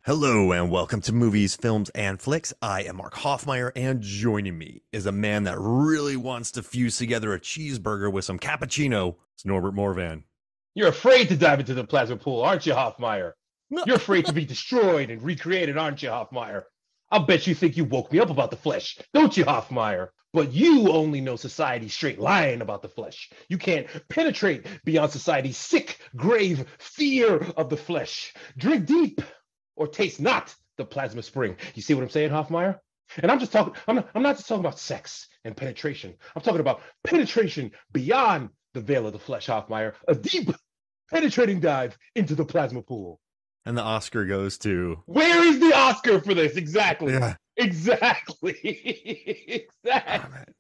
Hello and welcome to Movies, Films, and Flicks. I am Mark Hoffmeyer, and joining me is a man that really wants to fuse together a cheeseburger with some cappuccino. It's Norbert Morvan. You're afraid to dive into the plasma pool, aren't you, Hoffmeyer? No. You're afraid to be destroyed and recreated, aren't you, Hoffmeyer? I'll bet you think you woke me up about the flesh, don't you, Hoffmeyer? But you only know society's straight lying about the flesh. You can't penetrate beyond society's sick, grave fear of the flesh. Drink deep or taste not the plasma spring. You see what I'm saying, Hoffmeyer? And I'm not just talking about sex and penetration. I'm talking about penetration beyond the veil of the flesh, Hoffmeyer. A deep, penetrating dive into the plasma pool. And the Oscar goes to... Where is the Oscar for this? Exactly. Yeah. Exactly. Exactly.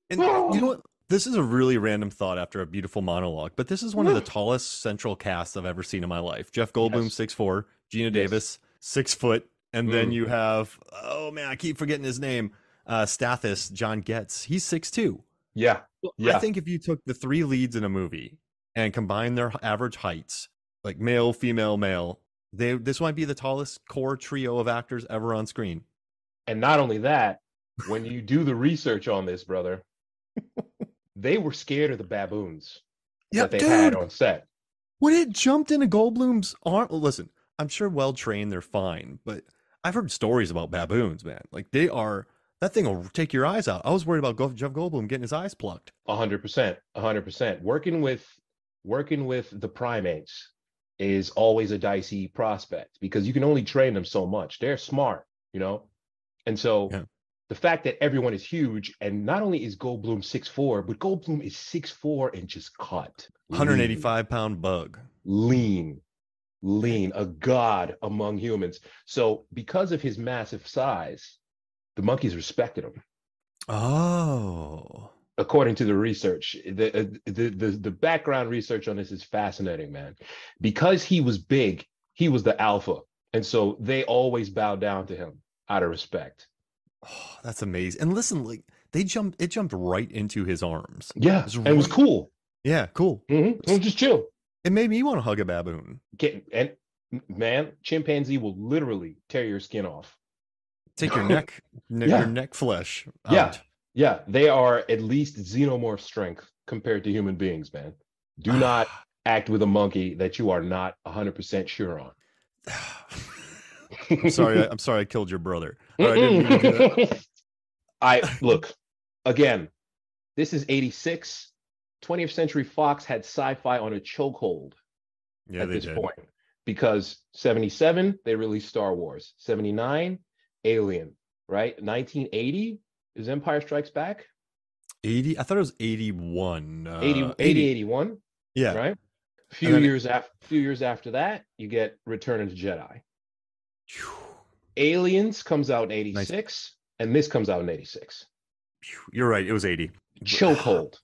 And you know what? This is a really random thought after a beautiful monologue, but this is one of the tallest central casts I've ever seen in my life. Jeff Goldblum, 6'4", Gina Davis, 6 foot, and then you have, oh man, I keep forgetting his name, Stathis, John Getz. He's 6'2". Yeah. I think if you took the 3 leads in a movie and combined their average heights, like male, female, male, this might be the tallest core trio of actors ever on screen. And not only that, when you do the research on this, brother, they were scared of the baboons that they had on set. When it jumped into Goldblum's arm, listen, I'm sure well-trained, they're fine, but I've heard stories about baboons, man. Like that thing will take your eyes out. I was worried about Jeff Goldblum getting his eyes plucked. 100%, 100%. Working with the primates is always a dicey prospect because you can only train them so much. They're smart, and so the fact that everyone is huge, and not only is Goldblum 6'4", but Goldblum is 6'4" and just cut. 185-pound bug. Lean, a god among humans. So because of his massive size, the monkeys respected him. Oh. According to the research, the background research on this is fascinating, man. Because he was big, he was the alpha. And so they always bow down to him out of respect. Oh, that's amazing. And listen, like it jumped right into his arms. Yeah, it was cool. Yeah, cool. It was just chill. It made me want to hug a baboon. Man, chimpanzee will literally tear your skin off. Take your neck, your neck flesh out. Yeah, they are at least xenomorph strength compared to human beings, man. Do not act with a monkey that you are not 100% sure on. I'm sorry I killed your brother. I didn't mean to do that. Look, again, this is 86. 20th Century Fox had sci-fi on a chokehold at this point. Because 77, they released Star Wars. 79, Alien, right? 1980 is Empire Strikes Back. 80? I thought it was 81. 81. Yeah. Right? A few years after that, you get Return of the Jedi. Aliens comes out in 86, and this comes out in 86. You're right. It was 80. Chokehold.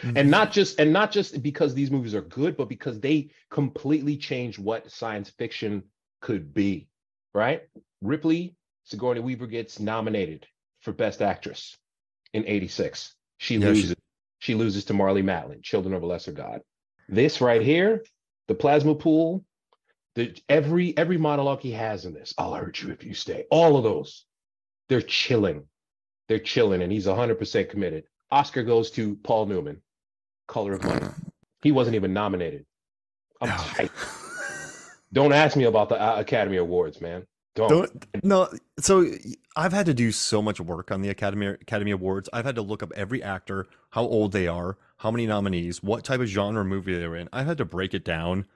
And not just because these movies are good, but because they completely changed what science fiction could be, right? Sigourney Weaver gets nominated for Best Actress in 86. She loses to Marlee Matlin, Children of a Lesser God. This right here, the plasma pool, every monologue he has in this, I'll hurt you if you stay. All of those, they're chilling, and he's 100% committed. Oscar goes to Paul Newman, Color of Money. He wasn't even nominated. I'm tight. Don't ask me about the Academy Awards, man. No. So I've had to do so much work on the Academy Awards. I've had to look up every actor, how old they are, how many nominees, what type of genre movie they're in. I've had to break it down,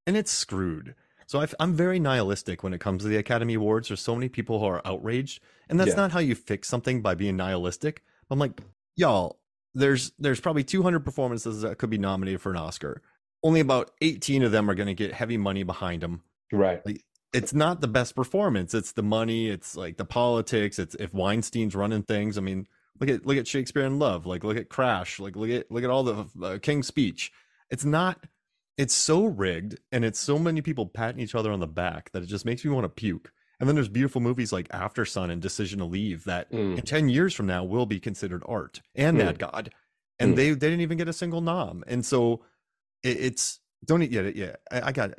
and it's screwed. So I'm very nihilistic when it comes to the Academy Awards. There's so many people who are outraged, and that's not how you fix something, by being nihilistic. I'm like, y'all, there's probably 200 performances that could be nominated for an Oscar. Only about 18 of them are going to get heavy money behind them. Right. Like, it's not the best performance. It's the money. It's like the politics. It's if Weinstein's running things. I mean, look at Shakespeare in Love. Like, look at Crash. Like, look at all the King's Speech. It's so rigged, and it's so many people patting each other on the back that it just makes me want to puke. And then there's beautiful movies like After Sun and Decision to Leave that in 10 years from now will be considered art, and Mad God. And they didn't even get a single nom. And so it's don't yeah. I got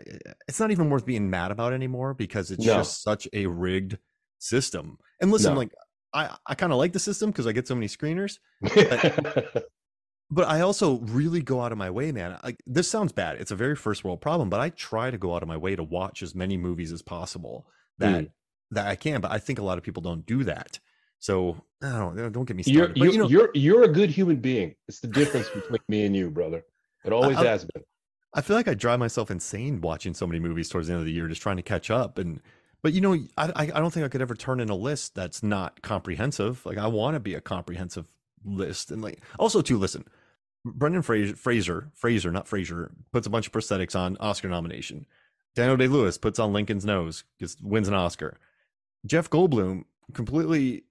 it's not even worth being mad about anymore because it's No, just such a rigged system. And listen, no. like I kind of like the system because I get so many screeners, but I also really go out of my way, man. Like this sounds bad. It's a very first world problem, but I try to go out of my way to watch as many movies as possible Mm. that I can. But I think a lot of people don't do that. So I don't get me You're started. But you you're a good human being. It's the difference between me and you, brother. It always I, has been. I feel like I drive myself insane watching so many movies towards the end of the year, just trying to catch up. And but I don't think I could ever turn in a list that's not comprehensive. Like I want to be a comprehensive list, and like also to listen. Brendan Fraser, not Fraser, puts a bunch of prosthetics on Oscar nomination. Daniel Day Lewis puts on Lincoln's nose, wins an Oscar. Jeff Goldblum completely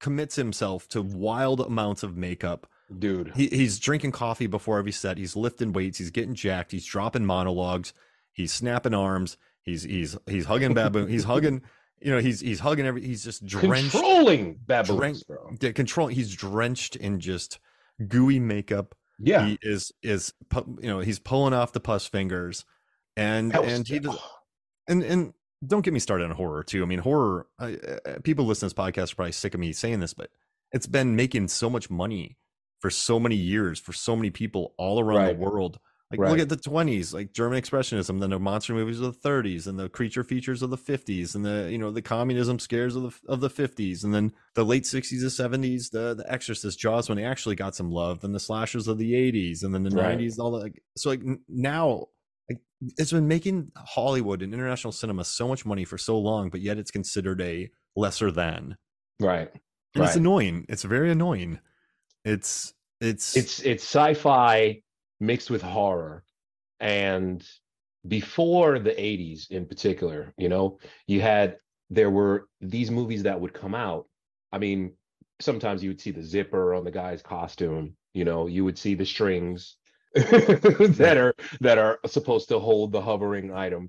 commits himself to wild amounts of makeup. Dude. He's drinking coffee before every set. He's lifting weights. He's getting jacked. He's dropping monologues. He's snapping arms. He's hugging baboon. He's hugging. He's hugging every. He's just drenched. Controlling baboons, bro. He's drenched in just gooey makeup. Yeah. He is he's pulling off the pus fingers, and he does, and don't get me started on horror too. I mean, horror. People listening to this podcast are probably sick of me saying this, but it's been making so much money for so many years for so many people all around the world. Like look at the 20s, like German expressionism, then the monster movies of the 30s, and the creature features of the 50s, and the communism scares of the 50s, and then the late 60s to 70s, the Exorcist, Jaws, when they actually got some love, and the slashers of the 80s, and then the 90s, all that. Like, so like now, like it's been making Hollywood and international cinema so much money for so long, but yet it's considered a lesser than. Right. And it's annoying. It's very annoying. It's sci-fi mixed with horror. And before the 80s in particular, there were these movies that would come out. I mean, sometimes you would see the zipper on the guy's costume, you would see the strings that are supposed to hold the hovering item.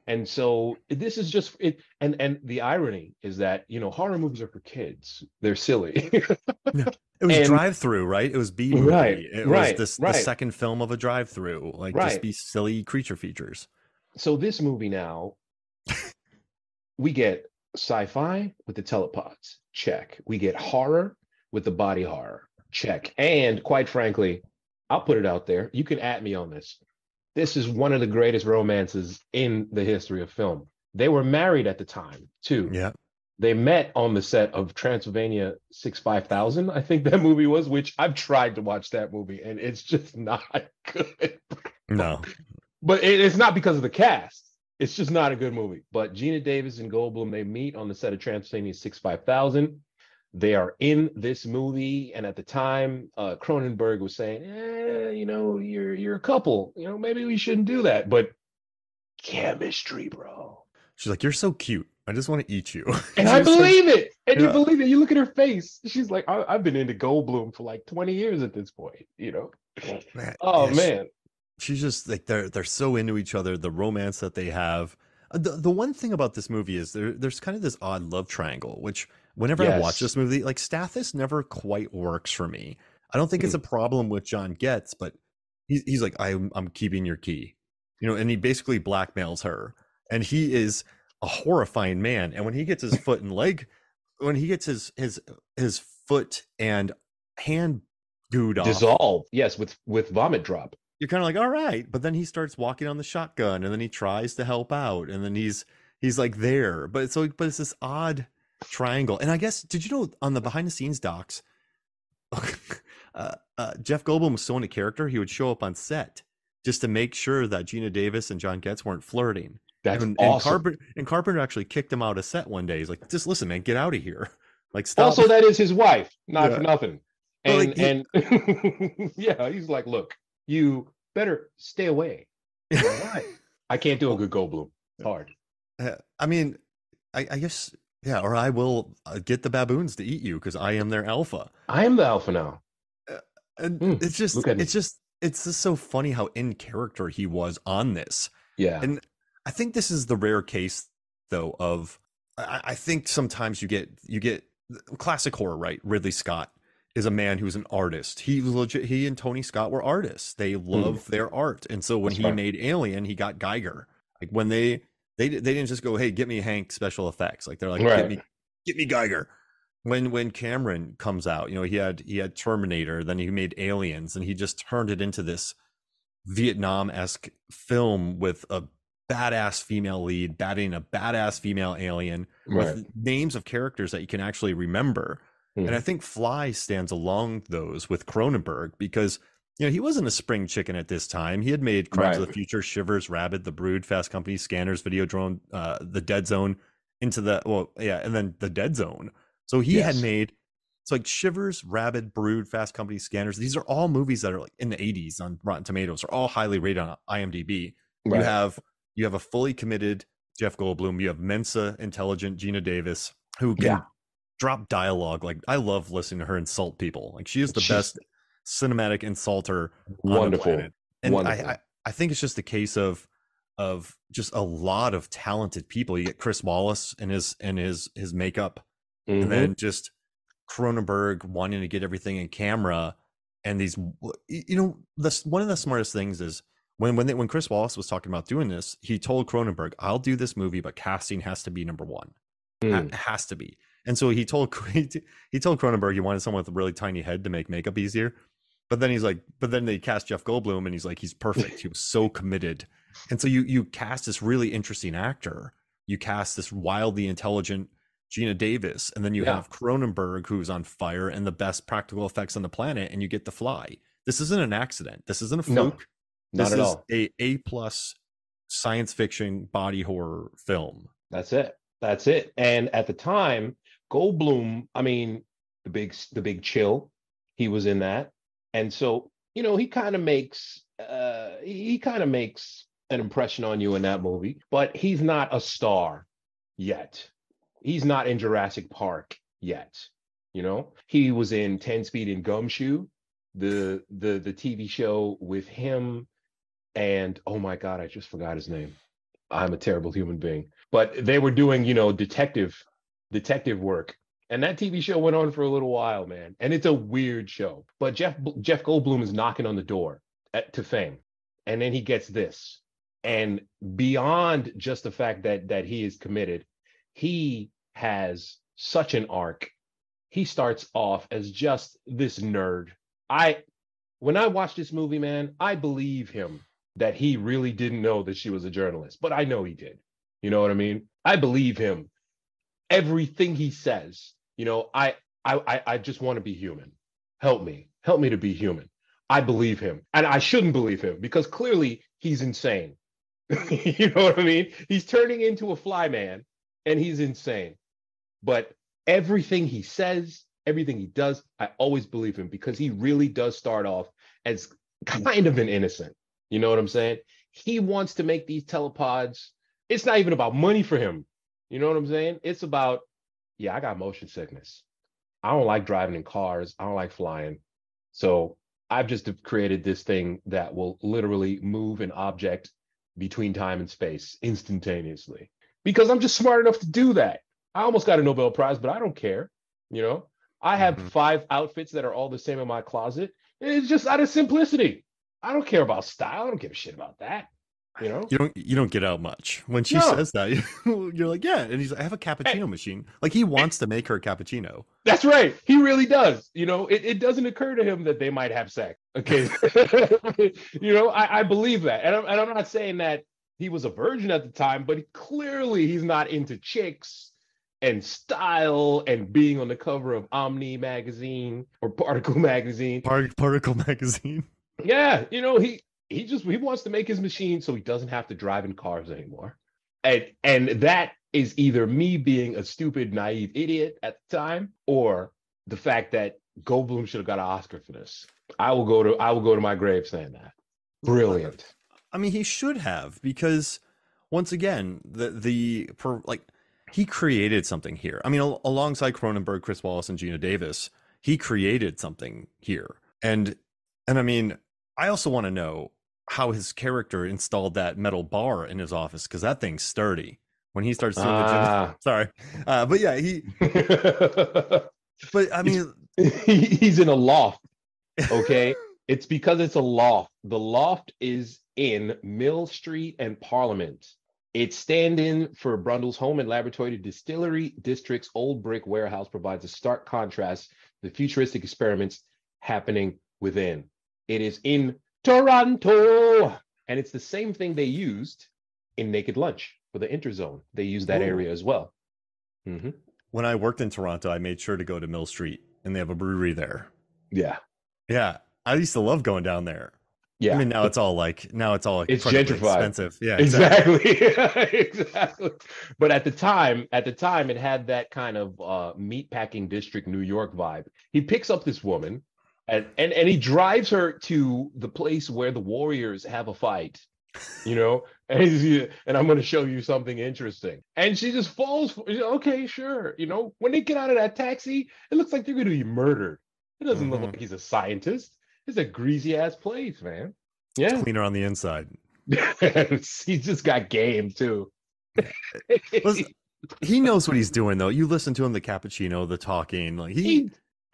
And so this is just it. And the irony is that, horror movies are for kids. They're silly. It was drive-through, right? It was B movie. Right, it was the second film of a drive-through, like just be silly creature features. So this movie now, we get sci-fi with the telepods, check. We get horror with the body horror, check. And quite frankly, I'll put it out there. You can at me on this. This is one of the greatest romances in the history of film. They were married at the time, too. Yeah. They met on the set of Transylvania 65000, I think that movie was, which I've tried to watch that movie, and it's just not good. No. But it's not because of the cast. It's just not a good movie. But Geena Davis and Goldblum, they meet on the set of Transylvania 65000. They are in this movie, and at the time, Cronenberg was saying, you're a couple. Maybe we shouldn't do that. But chemistry, bro. She's like, you're so cute. I just want to eat you. And I believe it. And you believe it. You look at her face. She's like, I've been into Goldblum for like 20 years at this point, Man. She's just like, they're so into each other, the romance that they have. The one thing about this movie is there's kind of this odd love triangle, which whenever I watch this movie, like Stathis never quite works for me. I don't think it's a problem with John Getz, but he's like, I'm keeping your key, and he basically blackmails her, and he is a horrifying man. And when he gets his foot and leg, when he gets his foot and hand gooed off, dissolved, yes, with vomit drop, you're kind of like, all right. But then he starts walking on the shotgun, and then he tries to help out, and then he's like there. But it's this odd triangle. And I guess, did you know on the behind the scenes docs, Jeff Goldblum was so into character, he would show up on set just to make sure that Geena Davis and John Getz weren't flirting. That's awesome. And Carpenter actually kicked him out of set one day. He's like, just listen, man, get out of here. Like, stop. Also, that is his wife, not for nothing. And yeah, he's like, look, you better stay away. Right. I can't do a good Goldblum. It's hard. I mean, I guess, yeah, or I will get the baboons to eat you because I am their alpha. I am the alpha now. And it's just so funny how in character he was on this. Yeah. And I think this is the rare case, though, of I think sometimes you get classic horror, right? Ridley Scott. is a man who's an artist. He was legit. He and Tony Scott were artists. They love their art, and so when That's he right. made Alien, he got Geiger. Like when they didn't just go, "Hey, get me Hank special effects." Like they're like, Right. get me Geiger." When Cameron comes out, he had Terminator, then he made Aliens, and he just turned it into this Vietnam-esque film with a badass female lead batting a badass female alien Right. with names of characters that you can actually remember. And I think Fly stands along those with Cronenberg because he wasn't a spring chicken at this time. He had made Crimes of Right. the Future, Shivers, Rabid, The Brood, Fast Company, Scanners, Videodrome, The Dead Zone, and then The Dead Zone. So he had Yes. made it's like Shivers, Rabid, Brood, Fast Company, Scanners. These are all movies that are like in the 80s on Rotten Tomatoes, are all highly rated on IMDb. You Right. have you have a fully committed Jeff Goldblum. You have Mensa, intelligent Gina Davis, who Yeah. can drop dialogue. Like I love listening to her insult people. Like she is the She's best cinematic insulter on the wonderful. planet. And Wonderful. I think it's just a case of just a lot of talented people. You get Chris Wallace and his makeup, and then just Cronenberg wanting to get everything in camera. And these, this one of the smartest things is when Chris Wallace was talking about doing this, he told Cronenberg, "I'll do this movie, but casting has to be number one. Has to be." And so he told Cronenberg he wanted someone with a really tiny head to make makeup easier. But then they cast Jeff Goldblum, and he's like, he's perfect. He was so committed. And so you cast this really interesting actor. You cast this wildly intelligent Gina Davis, and then you have Cronenberg, who's on fire and the best practical effects on the planet, and you get The Fly. This isn't an accident. This isn't a fluke. No, not this at is all. a plus science fiction body horror film. That's it. That's it. And at the time, Goldblum, I mean, the big chill, he was in that. And so, he kind of makes an impression on you in that movie, but he's not a star yet. He's not in Jurassic Park yet. He was in 10 Speed and Gumshoe, the TV show with him, and oh my God, I just forgot his name. I'm a terrible human being. But they were doing, detective work. And that TV show went on for a little while, man. And it's a weird show. But Jeff Goldblum is knocking on the door to fame. And then he gets this. And beyond just the fact that he is committed, he has such an arc. He starts off as just this nerd. When I watch this movie, man, I believe him that he really didn't know that she was a journalist, but I know he did. You know what I mean? I believe him. Everything he says, I just want to be human. Help me to be human. I believe him, and I shouldn't believe him because clearly he's insane. You know what I mean? He's turning into a fly man, and he's insane. But everything he says, everything he does, I always believe him because he really does start off as kind of an innocent. You know what I'm saying? He wants to make these telepods. It's not even about money for him. You know what I'm saying? It's about, I got motion sickness. I don't like driving in cars. I don't like flying. So I've just created this thing that will literally move an object between time and space instantaneously because I'm just smart enough to do that. I almost got a Nobel Prize, but I don't care. I have 5 outfits that are all the same in my closet. It's just out of simplicity. I don't care about style. I don't give a shit about that. You don't get out much when she No. says that. You're like, yeah, and he's like, I have a cappuccino machine. Like he wants to make her a cappuccino. That's right. He really does. It doesn't occur to him that they might have sex. Okay. I believe that, and I'm not saying that he was a virgin at the time, but clearly he's not into chicks and style and being on the cover of Omni magazine or Particle magazine. Particle magazine. Yeah, he wants to make his machine so he doesn't have to drive in cars anymore. And that is either me being a stupid, naive idiot at the time, or the fact that Goldblum should have got an Oscar for this. I will go to my grave saying that. Brilliant. I mean, he should have, because once again, he created something here. I mean, alongside Cronenberg, Chris Wallace, and Gina Davis, he created something here. And I mean, I also want to know how his character installed that metal bar in his office, because that thing's sturdy. When he starts doing the gym, sorry, but yeah, but I mean, He's in a loft. Okay. It's because it's a loft. The loft is in Mill Street and Parliament. It's stand-in for Brundle's home and laboratory. Distillery District's old brick warehouse provides a stark contrast to the futuristic experiments happening within. It is in Toronto. And it's the same thing they used in Naked Lunch for the Interzone. They used that area as well. Mm-hmm. When I worked in Toronto, I made sure to go to Mill Street, and they have a brewery there. Yeah. Yeah. I used to love going down there. Yeah. I mean, now it's all like it's gentrified. Expensive. Yeah, exactly. Exactly. But at the time, it had that kind of meatpacking district New York vibe. He picks up this woman and he drives her to the place where the Warriors have a fight, you know, and I'm going to show you something interesting. And she just falls for, okay, sure. You know, when they get out of that taxi, it looks like they're going to be murdered. It doesn't look like he's a scientist. It's a greasy ass place, man. Yeah. It's cleaner on the inside. He's just got game too. He knows what he's doing though. You listen to him, the cappuccino, the talking, like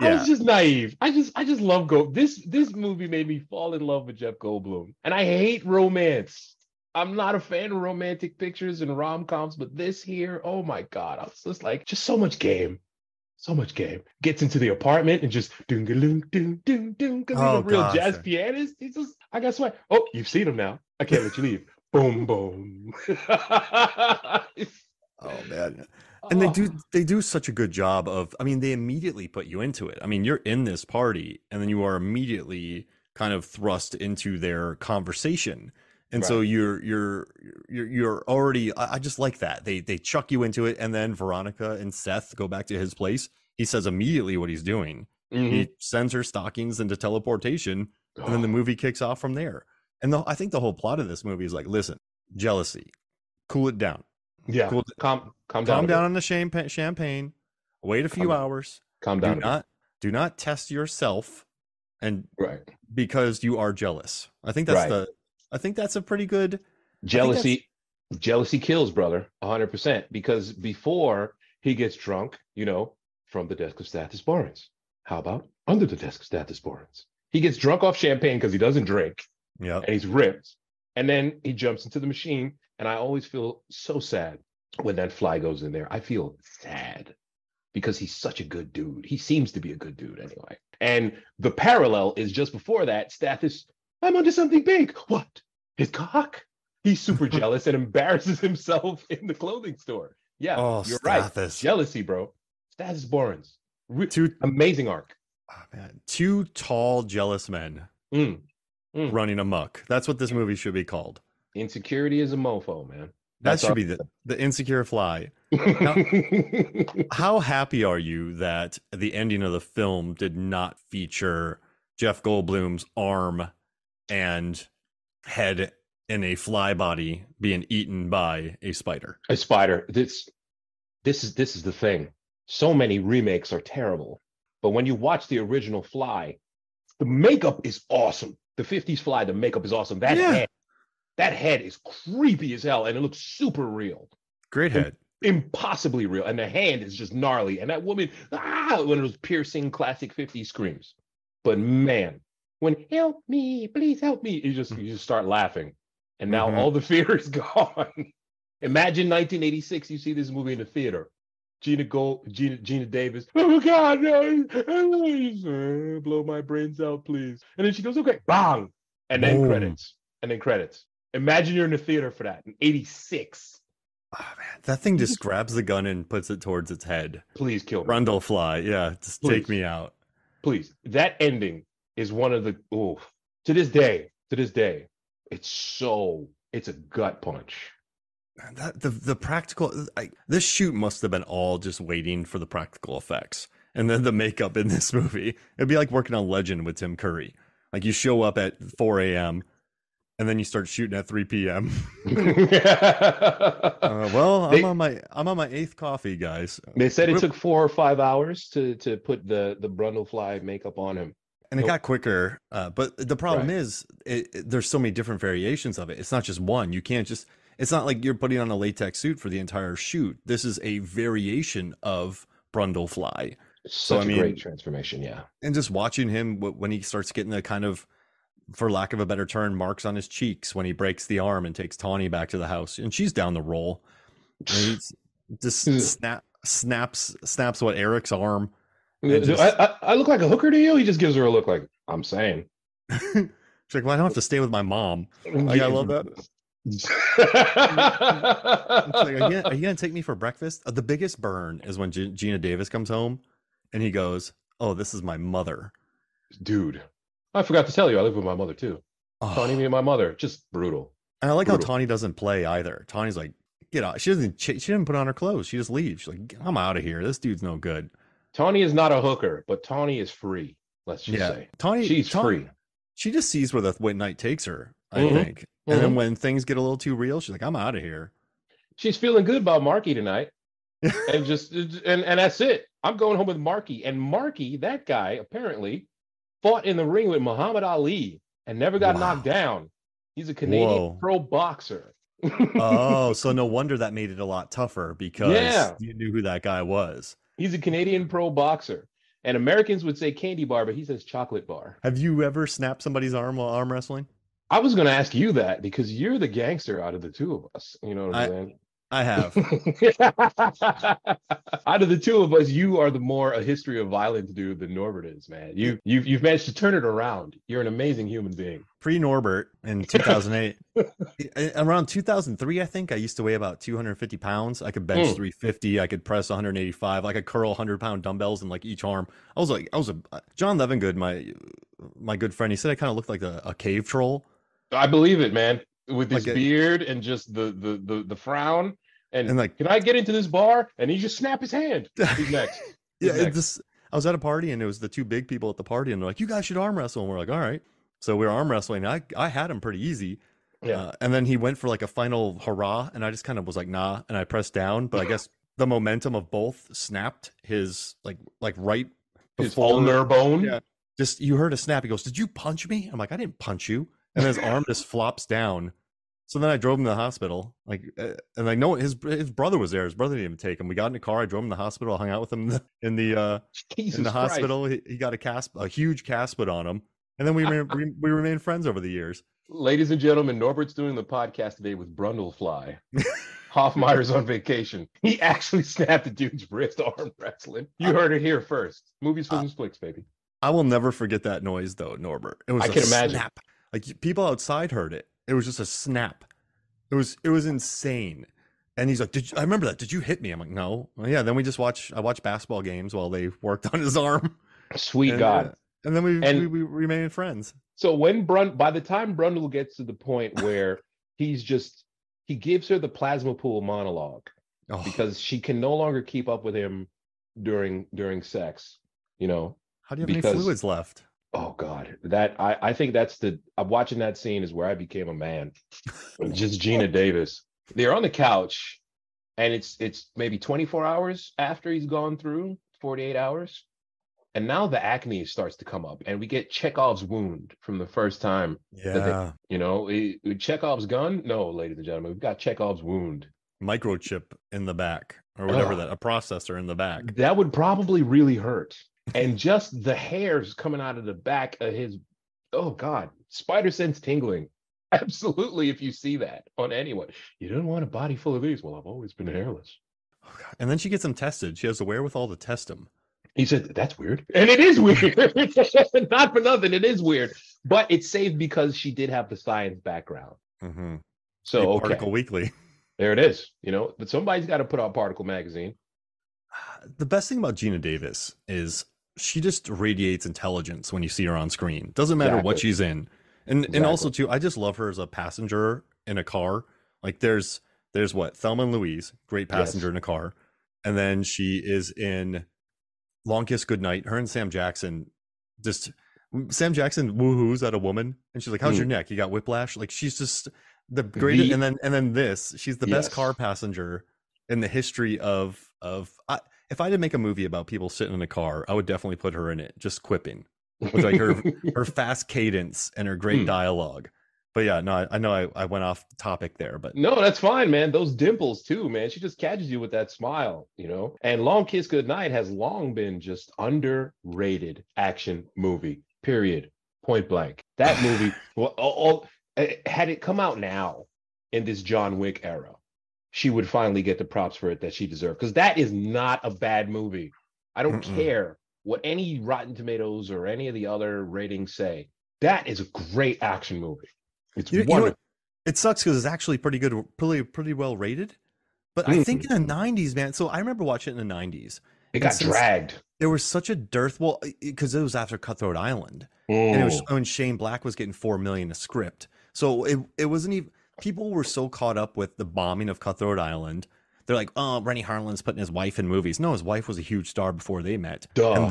I was just naive. I just love this movie made me fall in love with Jeff Goldblum. And I hate romance. I'm not a fan of romantic pictures and rom-coms, but this here, oh my God. I was just like, just so much game. So much game. Gets into the apartment and just doom doom doom doom doom because he's a real jazz pianist. He's just, I got sweat. Oh, you've seen him now. I can't let you leave. Boom, boom. Oh man. And they do such a good job of, I mean, they immediately put you into it. I mean, you're in this party and then you are immediately kind of thrust into their conversation. And so you're already, I just like that. They chuck you into it, and then Veronica and Seth go back to his place. He says immediately what he's doing. He sends her stockings into teleportation, and then the movie kicks off from there. And I think the whole plot of this movie is like, listen, jealousy, cool it down. Yeah, calm down on the champagne. Wait a few hours. Calm down. Do not test yourself, and because you are jealous. I think that's a pretty good jealousy. Jealousy kills, brother, 100%. Because before he gets drunk, you know, from the desk of Stathis Barnes. How about under the desk of Stathis Barnes? He gets drunk off champagne because he doesn't drink. Yeah, and he's ripped. And then he jumps into the machine. And I always feel so sad when that fly goes in there. I feel sad because he's such a good dude. He seems to be a good dude anyway. And the parallel is just before that, Stathis, I'm onto something big. What? His cock? He's super jealous and embarrasses himself in the clothing store. Yeah, you're Stathis. Right. Jealousy, bro. Stathis Barnes. Amazing arc. Oh, man. Two tall, jealous men running amok. That's what this movie should be called. Insecurity is a mofo, man. That should be the insecure fly. Now, how happy are you that the ending of the film did not feature Jeff Goldblum's arm and head in a fly body being eaten by a spider? A spider. This is the thing. So many remakes are terrible, but when you watch the original Fly, the makeup is awesome. The 50s Fly, the makeup is awesome. That head is creepy as hell, and it looks super real. Great head. Impossibly real. And the hand is just gnarly. And that woman, when it was piercing classic 50s screams. But man, when help me, please help me, you just start laughing. And now all the fear is gone. Imagine 1986, you see this movie in the theater. Gina Davis. Oh God, no, blow my brains out, please. And then she goes, okay, bang. And then credits. Imagine you're in the theater for that in 86. Oh man, that thing just grabs the gun and puts it towards its head. Please kill me. Brundle fly. Yeah, just take me out. Please. That ending is one of the to this day, it's a gut punch. That the practical this shoot must have been all just waiting for the practical effects. And then the makeup in this movie. It'd be like working on Legend with Tim Curry. Like you show up at 4 a.m. and then you start shooting at 3 p.m. I'm on my 8th coffee, guys. They said it took 4 or 5 hours to put the Brundle fly makeup on him. And it got quicker. But the problem is there's so many different variations of it. It's not just one. You can't just, it's not like you're putting on a latex suit for the entire shoot. This is a variation of Brundle fly. So I Such a great mean, transformation. Yeah. and just watching him when he starts getting the kind of, for lack of a better term, marks on his cheeks when he breaks the arm and takes Tawny back to the house, and she's down the roll, and he's just snaps what Eric's arm, and just I look like a hooker to you? He just gives her a look like, I'm saying. she's like, well, I don't have to stay with my mom. Like, I love that. It's like, are you gonna take me for breakfast? The biggest burn is when Gina Davis comes home and he goes, oh, this is my mother. Dude, I forgot to tell you, I live with my mother too. Tawny, me and my mother, just brutal. And I like how Tawny doesn't play either. Tawny's like, get out. She didn't put on her clothes. She just leaves. She's like, I'm out of here. This dude's no good. Tawny is not a hooker, but Tawny is free. Let's just say she's free. She just sees where the night takes her, I think. And then when things get a little too real, she's like, I'm out of here. She's feeling good about Marky tonight. and that's it. I'm going home with Marky. And Marky, that guy, apparently fought in the ring with Muhammad Ali and never got knocked down. He's a Canadian pro boxer. Oh, so no wonder that made it a lot tougher, because you knew who that guy was. He's a Canadian pro boxer. And Americans would say candy bar, but he says chocolate bar. Have you ever snapped somebody's arm while arm wrestling? I was going to ask you that because you're the gangster out of the two of us. You know what I'm saying? I have. Out of the two of us, you are the more a history of violence dude than Norbert is, man. You've managed to turn it around. You're an amazing human being. Pre-Norbert in 2008, around 2003, I think I used to weigh about 250 pounds. I could bench 350. I could press 185. I could curl 100-pound dumbbells in like each arm. I was a John Levingood, my good friend. He said I kind of looked like a cave troll. I believe it, man. With his beard and just the frown. And like, can I get into this bar? And he just snap his hand. He's next. I was at a party and it was the two big people at the party, and they're like, you guys should arm wrestle. And we're like, all right. So we were arm wrestling. I had him pretty easy. Yeah. And then he went for like a final hurrah, and I just kind of was like, nah. And I pressed down, but I guess the momentum of both snapped his like right before, his ulnar bone. Yeah. Just, you heard a snap. He goes, did you punch me? I'm like, I didn't punch you. And his arm just flops down. So then I drove him to the hospital, and I know his brother was there. His brother didn't even take him. We got in the car. I drove him to the hospital. I hung out with him in the hospital. He got a huge cast put on him, and then we remained friends over the years. Ladies and gentlemen, Norbert's doing the podcast today with Brundlefly. Hoffmeyer's on vacation. He actually snapped the dude's wrist arm wrestling. You heard it here first. Movies, films, flicks, baby. I will never forget that noise, though, Norbert. It was I can imagine. Snap. Like, people outside heard it. It was just a snap. It was insane. And he's like, I remember that. Did you hit me? I'm like, no. Well, yeah. Then I watched basketball games while they worked on his arm. Sweet God. And then we remained friends. So by the time Brundle gets to the point where he gives her the plasma pool monologue because she can no longer keep up with him during sex, you know. How do you have any fluids left? Oh God, I think I'm watching that scene is where I became a man. Just Gina Davis. They're on the couch, and it's maybe 24 hours after he's gone through 48 hours, and now the acne starts to come up, and we get Chekhov's wound from the first time. Yeah, Chekhov's gun. No, ladies and gentlemen, we've got Chekhov's wound. Microchip in the back, or whatever a processor in the back. That would probably really hurt. And just the hairs coming out of the back of his, oh God, spider sense tingling. Absolutely, if you see that on anyone. You don't want a body full of these. Well, I've always been hairless. Oh, God. And then she gets him tested. She has the wherewithal to test him. He said, that's weird. And it is weird. Not for nothing, it is weird. But it's saved because she did have the science background. Mm-hmm. So, Particle Weekly. There it is. But somebody's got to put out Particle Magazine. The best thing about Gina Davis is she just radiates intelligence when you see her on screen. Doesn't matter what she's in. And also too, I just love her as a passenger in a car. Like there's what, Thelma and Louise, great passenger in a car. And then she is in Long Kiss Goodnight. Her and Sam Jackson woohoos at a woman, and she's like, how's your neck? You got whiplash? Like, she's just the greatest. And then she's the best car passenger in the history of if I had to make a movie about people sitting in a car, I would definitely put her in it, just quipping with like her fast cadence and her great dialogue. But yeah, no, I know I went off topic there, but No, that's fine, man. Those dimples too, man. She just catches you with that smile, you know. And Long Kiss Goodnight has long been just underrated action movie. Period. Point blank. That movie, well, had it come out now in this John Wick era, she would finally get the props for it that she deserved. Because that is not a bad movie. I don't mm-mm. care what any Rotten Tomatoes or any of the other ratings say. That is a great action movie. It's You know what? wonderful. It sucks because it's actually pretty good, pretty well rated. But I think Mm. in the '90s, man. So I remember watching it in the '90s, It and got since dragged. there was such a dearth, well, because it was after Cutthroat Island, and it was Mm, when Shane Black was getting 4 million a script. So it wasn't even. People were so caught up with the bombing of Cutthroat Island. They're like, oh, Rennie Harlan's putting his wife in movies. No, his wife was a huge star before they met, and duh.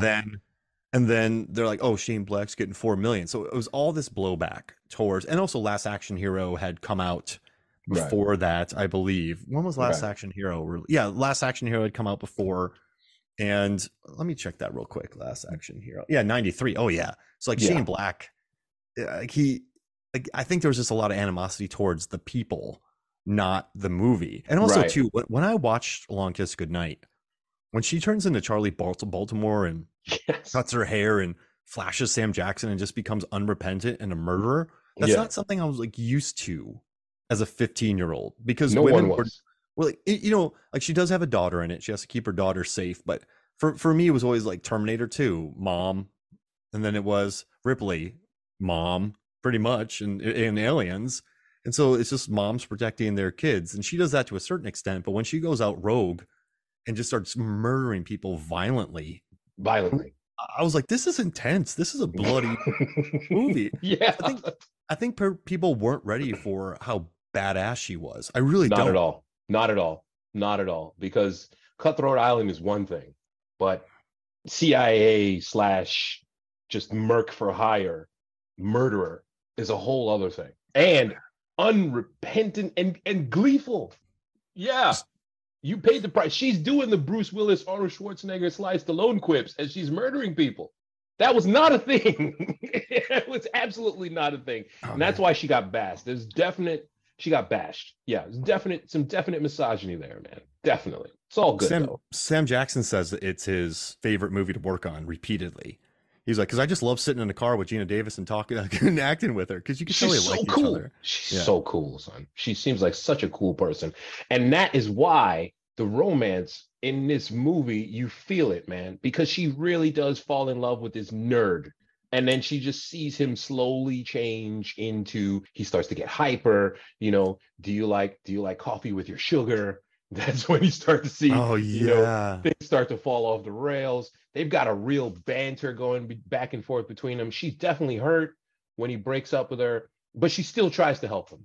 then they're like, oh, Shane Black's getting 4 million. So it was all this blowback towards, and also Last Action Hero had come out Right, before that, I believe. When was Last right. Action Hero? Yeah, Last Action Hero had come out before. And let me check that real quick. Last Action Hero. Yeah, 93. Oh yeah. So like Yeah, Shane Black, like I think there was just a lot of animosity towards the people, not the movie. And also right. too, when I watched Long Kiss Goodnight, when she turns into Charlie Baltimore and Yes. cuts her hair and flashes Sam Jackson and just becomes unrepentant and a murderer, that's Yeah. not something I was like used to as a 15-year-old, because No one women were, was. well, like she does have a daughter in it. She has to keep her daughter safe. But for me, it was always like Terminator 2, mom, and then it was Ripley, mom, pretty much, and Aliens. And so it's just moms protecting their kids. And she does that to a certain extent. But when she goes out rogue and just starts murdering people violently, Violently. I was like, this is intense. This is a bloody movie. Yeah. I think people weren't ready for how badass she was. I really Not at don't. all. Not at all. Not at all. Because Cutthroat Island is one thing, but CIA slash just merc for hire murderer is a whole other thing. And unrepentant and gleeful. Yeah. Just You paid the price. She's doing the Bruce Willis, Arnold Schwarzenegger, Sly Stallone quips as she's murdering people. That was not a thing. It was absolutely not a thing, oh and that's man. why she got bashed. There's definite. She got bashed. Yeah, there's definite some definite misogyny there, man. Definitely. It's all good though. Sam Jackson says that it's his favorite movie to work on repeatedly. He's like, because I just love sitting in a car with Gina Davis and talking and acting with her, because you can tell She's they so like each cool. other. She's Yeah. so cool, son. She seems like such a cool person. And that is why the romance in this movie, you feel it, man, because she really does fall in love with this nerd. And then she just sees him slowly change into he starts to get hyper, do you like coffee with your sugar? That's when you start to see, Oh yeah. things start to fall off the rails. They've got a real banter going back and forth between them. She's definitely hurt when he breaks up with her, but she still tries to help him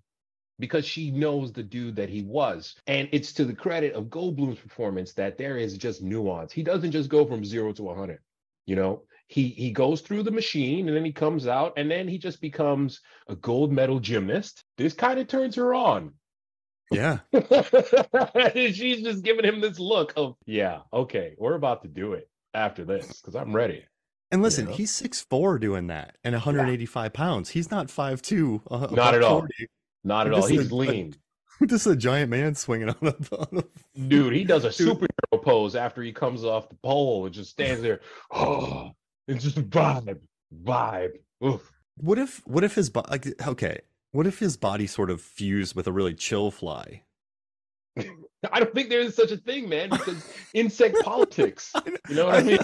because she knows the dude that he was. And it's to the credit of Goldblum's performance that there is just nuance. He doesn't just go from 0 to 100. He goes through the machine and then he comes out and then he just becomes a gold medal gymnast. This kind of turns her on. Yeah. She's just giving him this look of, yeah, okay, we're about to do it after this because I'm ready. And You listen, know? he's 6'4" doing that and Yeah, 185 pounds. He's not 5'2", a not buck at all. 40. Not at all. This is He's lean. this is a giant man swinging on a Dude, he does a dude. superhero pose after he comes off the pole and just stands there. Oh, it's just a vibe. Oof. What if his body, like, okay, what if his body sort of fused with a really chill fly? I don't think there's such a thing, man, because insect politics, you know what I I, mean?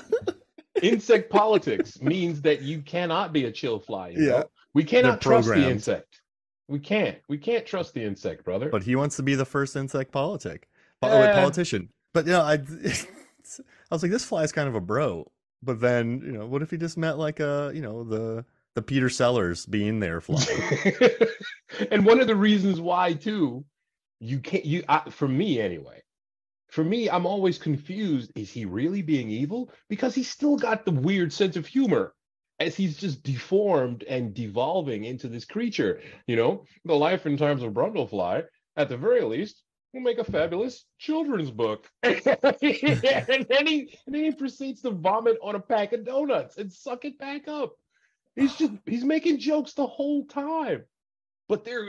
Insect politics means that you cannot be a chill fly, yeah, We they're cannot trust the programmed, insect. We can't. We can't trust the insect, brother. but he wants to be the first insect Eh, politician. But I was like, this fly's kind of a bro. But then, what if he just met like the Peter Sellers being there fly? and one of the reasons why too, you can't for me anyway. For me, I'm always confused. Is he really being evil? Because he's still got the weird sense of humor as he's just deformed and devolving into this creature. The life and times of Brundlefly, at the very least, will make a fabulous children's book. And then he proceeds to vomit on a pack of donuts and suck it back up. He's making jokes the whole time. but they're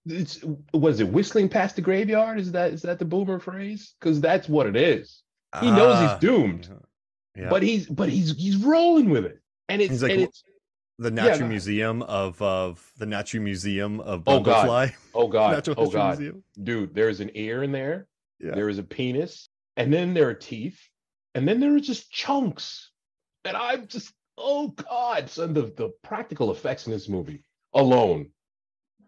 it's what is it? Whistling past the graveyard? Is that the boomer phrase? Because that's what it is. He knows he's doomed, Yeah. Yeah. but he's rolling with it, and He's it's like and it's the yeah. Nacho Go ahead. Museum the Nacho Museum of Oh God, Brundlefly. oh God, Natural oh History God, Museum. dude. There's an ear in there. Yeah. There is a penis, and then there are teeth, and then there are just chunks. And I'm just, oh God, son, the practical effects in this movie alone.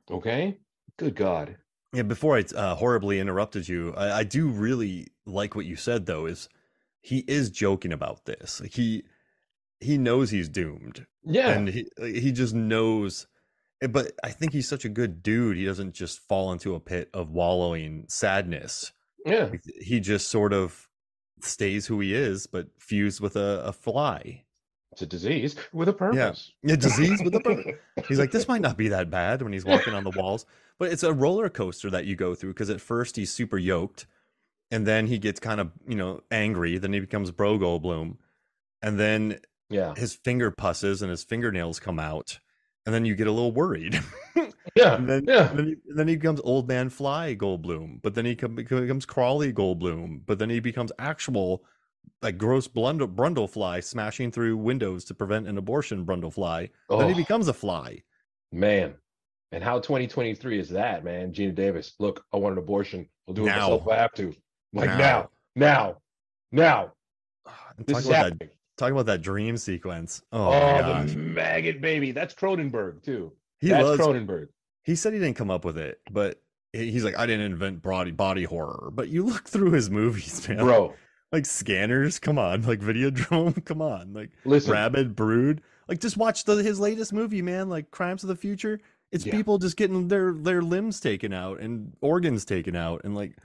Okay, good God. Yeah, before I horribly interrupted you, I do really like what you said though, is he is joking about this. Like he knows he's doomed. Yeah, And he just knows, but I think he's such a good dude. He doesn't just fall into a pit of wallowing sadness. yeah. Like, he just sort of stays who he is, but fused with a fly. It's a disease with a Yeah. purpose. A disease with a purpose. He's like, this might not be that bad when he's walking on the walls, but it's a roller coaster that you go through because at first he's super yoked and then he gets kind of, angry. Then he becomes Bro Goldblum. And then Yeah, his finger pusses and his fingernails come out. And then you get a little worried. yeah, And then, yeah. then he becomes Old Man Fly Goldblum. But then he becomes Crawly Goldblum. But then he becomes actual like gross Brundlefly smashing through windows to prevent an abortion Brundlefly. Then he Oh becomes a fly. man, and how 2023 is that, man? Gina Davis, look, I want an abortion. I'll do it myself if Now, I have to. Like now, now, now. and This is happening. talk about that dream sequence. Oh my Oh, the gosh, maggot baby. That's Cronenberg too. he That's loves. Cronenberg, He said he didn't come up with it, but he's like, I didn't invent body horror. But you look through his movies, man. bro. Like Scanners, come on. Like Videodrome, come on. Like Listen, Rabid Brood. Like just watch his latest movie, man. Like Crimes of the Future. It's yeah, people just getting their limbs taken out and organs taken out and like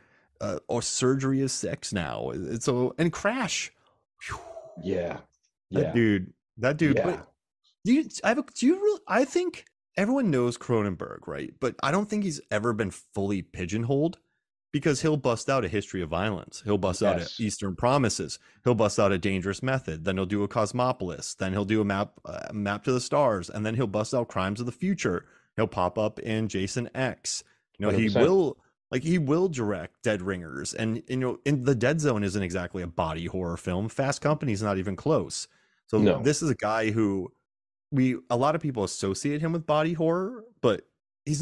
or surgery is sex now. It's so and Crash. Whew. yeah, That yeah, dude, that dude. yeah. But do you really? I think everyone knows Cronenberg, right? But I don't think he's ever been fully pigeonholed because he'll bust out a history of violence. He'll bust out a Yes. Eastern Promises. He'll bust out a Dangerous Method. Then he'll do a Cosmopolis. Then he'll do a map to the stars. And then he'll bust out Crimes of the Future. He'll pop up in Jason X. He 100%. will direct Dead Ringers. And in the Dead Zone isn't exactly a body horror film. Fast Company's not even close. So No. this is a guy who a lot of people associate him with body horror, but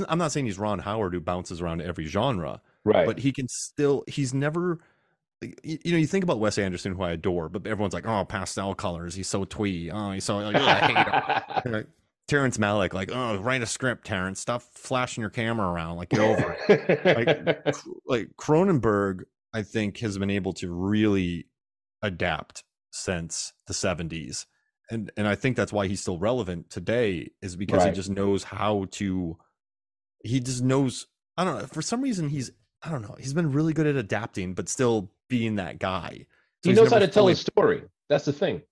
I'm not saying he's Ron Howard who bounces around to every genre, Right. but he's never, you think about Wes Anderson, who I adore, but everyone's like, oh, pastel colors, he's so twee, oh, he's so, like, I hate him. Like, Terrence Malick, like, oh, write a script, Terrence, stop flashing your camera around, like, get over it. like Cronenberg, I think, has been able to really adapt since the 70s. And I think that's why he's still relevant today, is because he just knows he just knows, I don't know, for some reason he's been really good at adapting, but still being that guy. So he knows how to tell a story. That's the thing.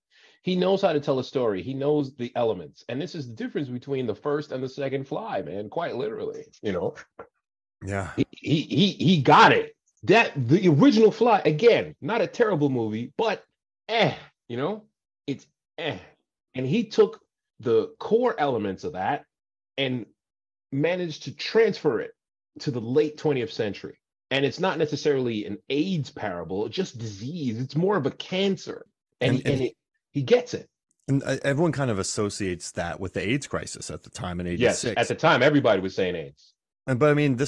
He knows how to tell a story. He knows the elements. And this is the difference between the first and the second Fly, man, quite literally, Yeah. He got it. The original Fly, again, not a terrible movie, but it's and he took the core elements of that and managed to transfer it to the late 20th century. And it's not necessarily an AIDS parable, it's just disease. It's more of a cancer. And he gets it. And everyone kind of associates that with the AIDS crisis at the time in 86. Yes, at the time, everybody was saying AIDS. But I mean,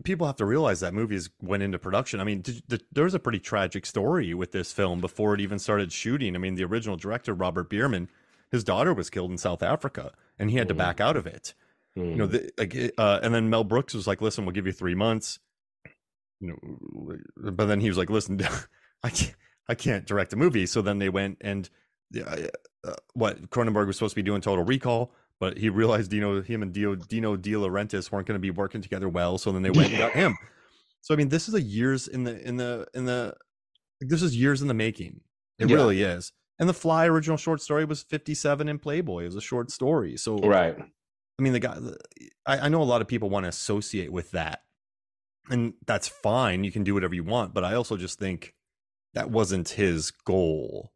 people have to realize that movies went into production. I mean, there was a pretty tragic story with this film before it even started shooting. I mean, the original director, Robert Bierman, his daughter was killed in South Africa, and he had to back out of it. And then Mel Brooks was like, "Listen, we'll give you 3 months." But then he was like, "Listen, I can't direct a movie." So then they went and what Cronenberg was supposed to be doing Total Recall. But he realized, him and Dino De Laurentiis weren't going to be working together well, so then they went and got him. So I mean, this is years in the making. It really is. And the Fly original short story was 57 in Playboy. It was a short story. So right. I mean, the guy. I know a lot of people want to associate with that, and that's fine. You can do whatever you want, but I also just think that wasn't his goal.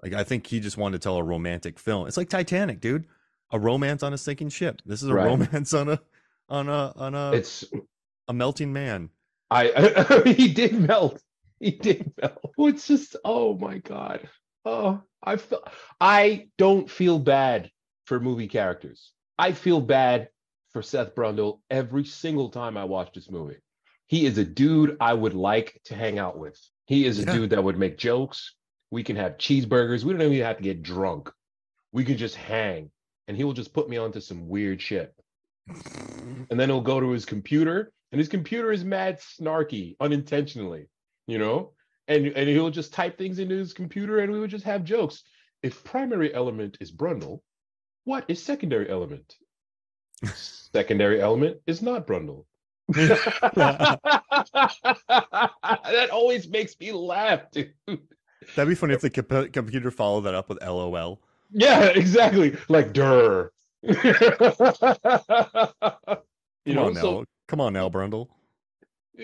Like, I think he just wanted to tell a romantic film. It's like Titanic, dude. A romance on a sinking ship. This is a romance on on It's a melting man. he did melt. He did melt. It's just, oh my God. Oh, I don't feel bad for movie characters. I feel bad for Seth Brundle every single time I watch this movie. He is a dude I would like to hang out with. He is a Yeah. dude that would make jokes. We can have cheeseburgers. We don't even have to get drunk. We can just hang, and he will just put me onto some weird shit. And then he'll go to his computer, and his computer is mad snarky unintentionally, you know, and he'll just type things into his computer, and we would just have jokes. If primary element is Brundle, what is secondary element? Secondary element is not Brundle. That always makes me laugh, dude. That'd be funny if the computer followed that up with LOL. Yeah, exactly. Like, durr. Come on So now. Come on now, Brundle.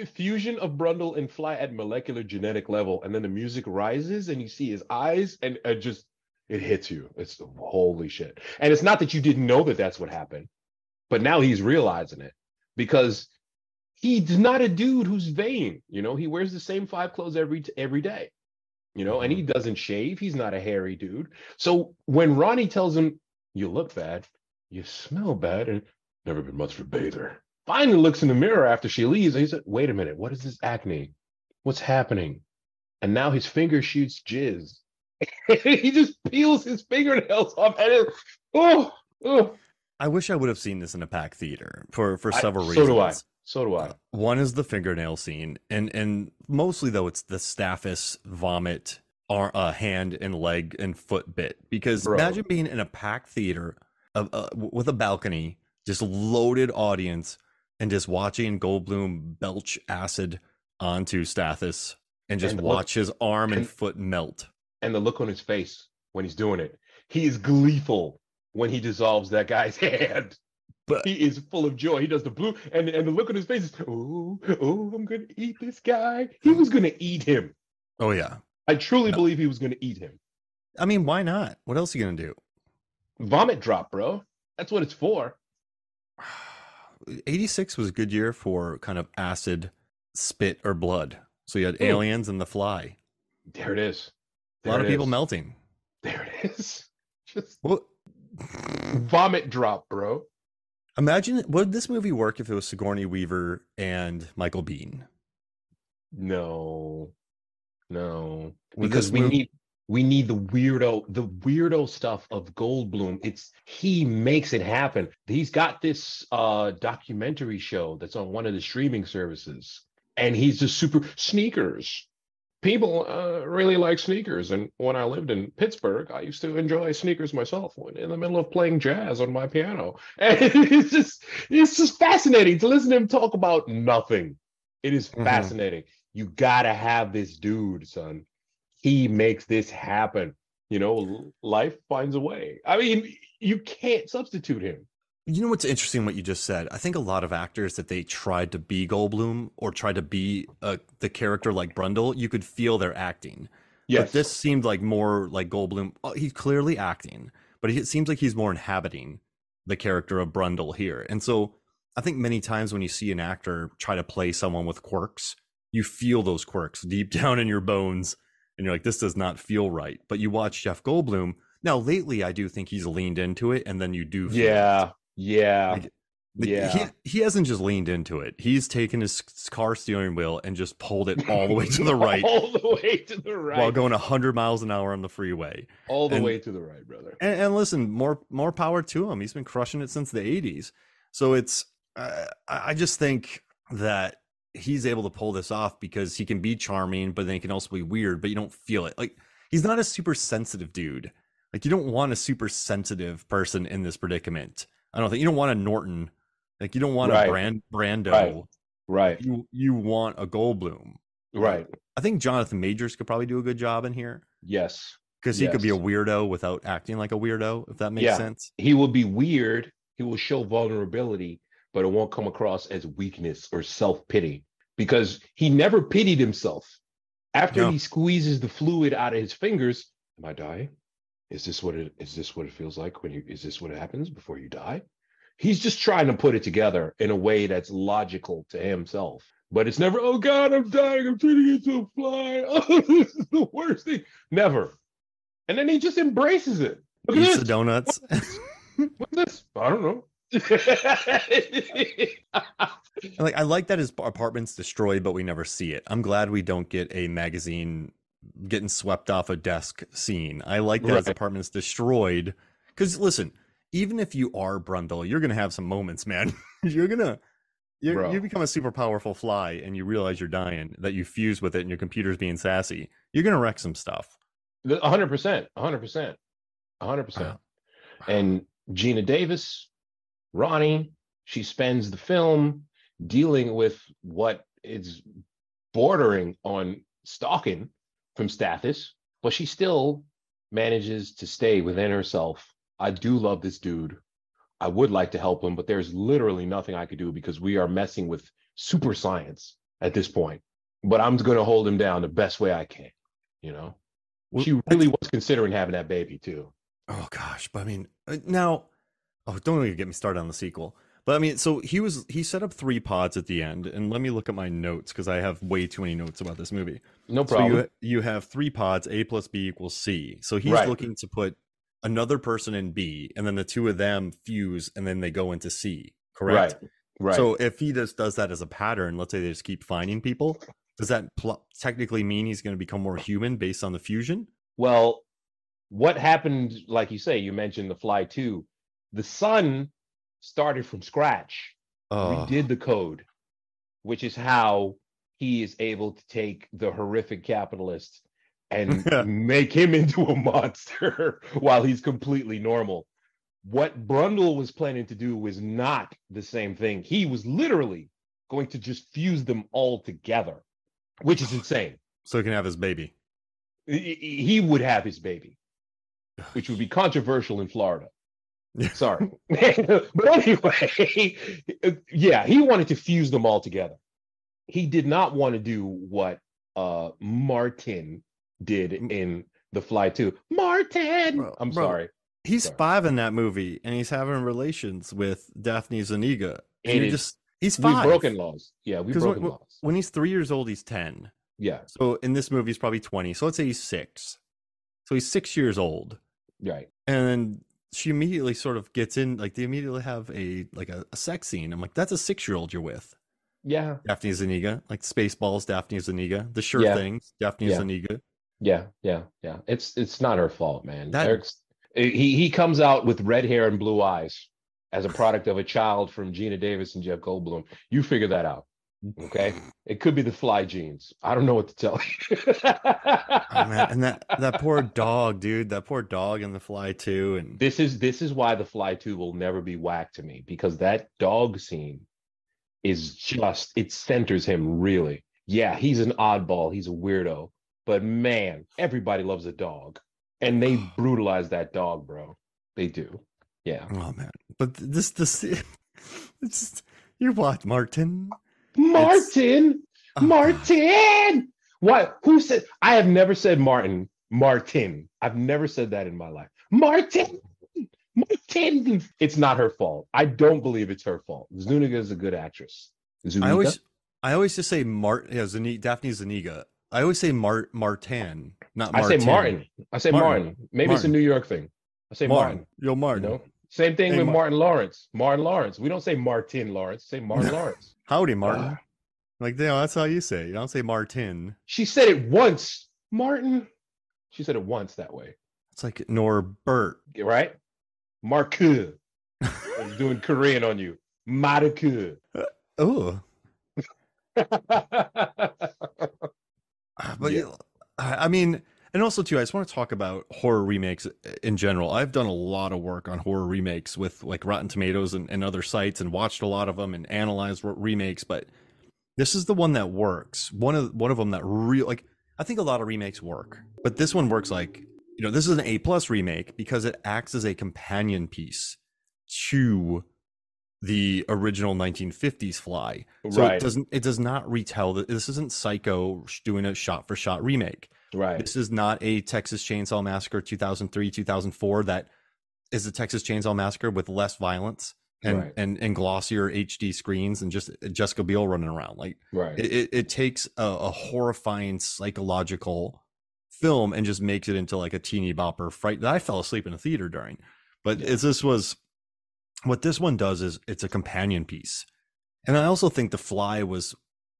fusion of Brundle and Fly at molecular genetic level, and then the music rises, and you see his eyes, and it hits you. It's holy shit. And it's not that you didn't know that that's what happened, but now he's realizing it because he's not a dude who's vain. He wears the same 5 clothes every day. And he doesn't shave. He's not a hairy dude. So when Ronnie tells him, "You look bad, you smell bad, and never been much for bather," finally looks in the mirror after she leaves, and he said, "Wait a minute, what is this acne? What's happening?" And now his finger shoots jizz. He just peels his fingernails off, and oh. I wish I would have seen this in a packed theater for several So do I. reasons. So do I. One is the fingernail scene, and mostly though it's the Stathis vomit, hand and leg and foot bit. Because Bro. imagine being in a packed theater with a balcony, just loaded audience, and just watching Goldblum belch acid onto Stathis and just watch his arm and foot melt. And the look on his face when he's doing it, he is gleeful when he dissolves that guy's hand. But he is full of joy. He does the blue, and the look on his face is, oh, I'm gonna eat this guy. He was gonna eat him. Oh yeah, I truly believe he was gonna eat him. I mean, why not? What else are you gonna do? Vomit drop, bro. That's what it's for. 86 was a good year for kind of acid, spit, or blood. So you had Aliens and The Fly. There it is. A lot of people melting. There it is. Just vomit drop, bro. Imagine, would this movie work if it was Sigourney Weaver and Michael Biehn? No, because we need the weirdo stuff of Goldblum. He makes it happen. He's got this documentary show that's on one of the streaming services, and he's just super sneakers. People really like sneakers, and when I lived in Pittsburgh, I used to enjoy sneakers myself in the middle of playing jazz on my piano. And it's just fascinating to listen to him talk about nothing. It is fascinating. You gotta have this dude, son. He makes this happen. Life finds a way. I mean, you can't substitute him. You know what's interesting what you just said? I think a lot of actors that they tried to be Goldblum or tried to be the character like Brundle, you could feel they're acting. Yes. But this seemed like more like Goldblum. He's clearly acting, but it seems like he's more inhabiting the character of Brundle here. And so I think many times when you see an actor try to play someone with quirks, you feel those quirks deep down in your bones. And you're like, this does not feel right. But you watch Jeff Goldblum. Now, lately, I do think he's leaned into it. And then you do feel it. Yeah. He hasn't just leaned into it. He's taken his car steering wheel and just pulled it all the way to the right. All the way to the right. While going 100 miles an hour on the freeway. All the way to the right, brother. And listen, more power to him. He's been crushing it since the 80s. So it's, I just think that he's able to pull this off because he can be charming, but then he can also be weird, but you don't feel it. Like, he's not a super sensitive dude. Like, you don't want a super sensitive person in this predicament. I don't think you don't want a Norton, like you don't want a Brando, right? You want a Goldblum, right? I think Jonathan Majors could probably do a good job in here. Yes, because he could be a weirdo without acting like a weirdo, if that makes sense. He will be weird. He will show vulnerability, but it won't come across as weakness or self-pity because he never pitied himself. After he squeezes the fluid out of his fingers, am I dying? Is this what it feels like when is this what happens before you die? He's just trying to put it together in a way that's logical to himself. But it's never, oh God, I'm dying. I'm turning into a fly. Oh, this is the worst thing. Never. And then he just embraces it. Look at Eats this. the donuts. What's this? I don't know. Like, I like that his apartment's destroyed, but we never see it. I'm glad we don't get a magazine getting swept off a desk scene. I like that his apartment's destroyed. Because listen, even if you are Brundle, you're gonna have some moments, man. You become a super powerful fly, and you realize you're dying. That you fuse with it, and your computer's being sassy. You're gonna wreck some stuff. 100%, 100%, 100%. And Gina Davis, Ronnie, she spends the film dealing with what is bordering on stalking from Stathis, but she still manages to stay within herself. I do love this dude. I would like to help him, but there's literally nothing I could do because we are messing with super science at this point. But I'm going to hold him down the best way I can, you know? She really was considering having that baby too. Oh gosh, but I mean, now, don't even get me started on the sequel. But I mean, so he set up 3 pods at the end, and let me look at my notes because I have way too many notes about this movie. No problem. So you have 3 pods, A plus B equals C. So he's looking to put another person in B, and then the 2 of them fuse, and then they go into C. Correct? Right. So if he just does that as a pattern, let's say they just keep finding people, does that technically mean he's going to become more human based on the fusion? Well, what happened, like you say, you mentioned the Fly 2. The son started from scratch, redid the code, which is how he is able to take the horrific capitalist and make him into a monster while he's completely normal. What Brundle was planning to do was not the same thing. He was literally going to just fuse them all together, which is insane. So he can have his baby. He would have his baby, which would be controversial in Florida. Sorry. But anyway, yeah, he wanted to fuse them all together. He did not want to do what Martin did in The Fly 2. Martin! I'm sorry. He's 5 in that movie, and he's having relations with Daphne Zuniga. And he's 5. We've broken laws. Yeah, we've broken laws. When he's 3 years old, he's 10. Yeah. So in this movie, he's probably 20. So let's say he's 6. So he's 6 years old. Right. And then she immediately sort of gets in, like they immediately have a sex scene. I'm like, that's a 6-year-old you're with. Yeah. Daphne Zuniga, like Spaceballs, Daphne Zuniga, The Sure Things, Daphne Zuniga. Yeah. It's not her fault, man. He comes out with red hair and blue eyes as a product of a child from Gina Davis and Jeff Goldblum. You figure that out. Okay, it could be the Fly genes. I don't know what to tell you. Oh, man. And that poor dog, dude. That poor dog in The Fly 2. And this is why The Fly 2 will never be whacked to me, because that dog scene is just, it centers him really. Yeah, he's an oddball, he's a weirdo, but man, everybody loves a dog, and they brutalize that dog, bro. They do. Yeah. Oh man, but this it's you watch Martin. Martin. What? Who said? I have never said Martin. I've never said that in my life. Martin. It's not her fault. I don't believe it's her fault. Zuniga is a good actress. Zuniga? I always just say Daphne Zuniga. I always say Martin, not Martin. I say Martin. Maybe it's a New York thing. I say Martin. Yo, Martin. You know? Same thing with Martin Lawrence. Martin Lawrence. We don't say Martin Lawrence. Say Martin Lawrence. Howdy, Martin. That's how you say it. You don't say Martin. She said it once. Martin. She said it once that way. It's like Norbert. Right? Marku. I'm doing Korean on you. Marku. Oh. But yeah. I mean, and also too, I just want to talk about horror remakes in general. I've done a lot of work on horror remakes with like Rotten Tomatoes and other sites, and watched a lot of them and analyzed remakes. But this is the one that works. One of them that I think a lot of remakes work, but this one works. Like, this is an A+ remake because it acts as a companion piece to the original 1950s Fly. So right. It does not retell that. This isn't Psycho doing a shot for shot remake. Right. This is not a Texas Chainsaw Massacre 2003, 2004 that is a Texas Chainsaw Massacre with less violence. and Right. and glossier HD screens and just Jessica Biel running around. Like Right. it takes a horrifying psychological film and just makes it into like a teeny bopper fright that I fell asleep in a theater during. But Yeah. this was what this one does is it's a companion piece. And I also think The Fly was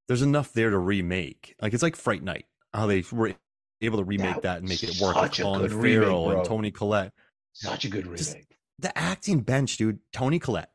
there's enough there to remake. Like it's like Fright Night, how they were able to remake That that and was make it work with such a Colin good remake, Farrell and bro. Toni Collette. Such a good Just remake. the acting bench, dude. Toni Collette,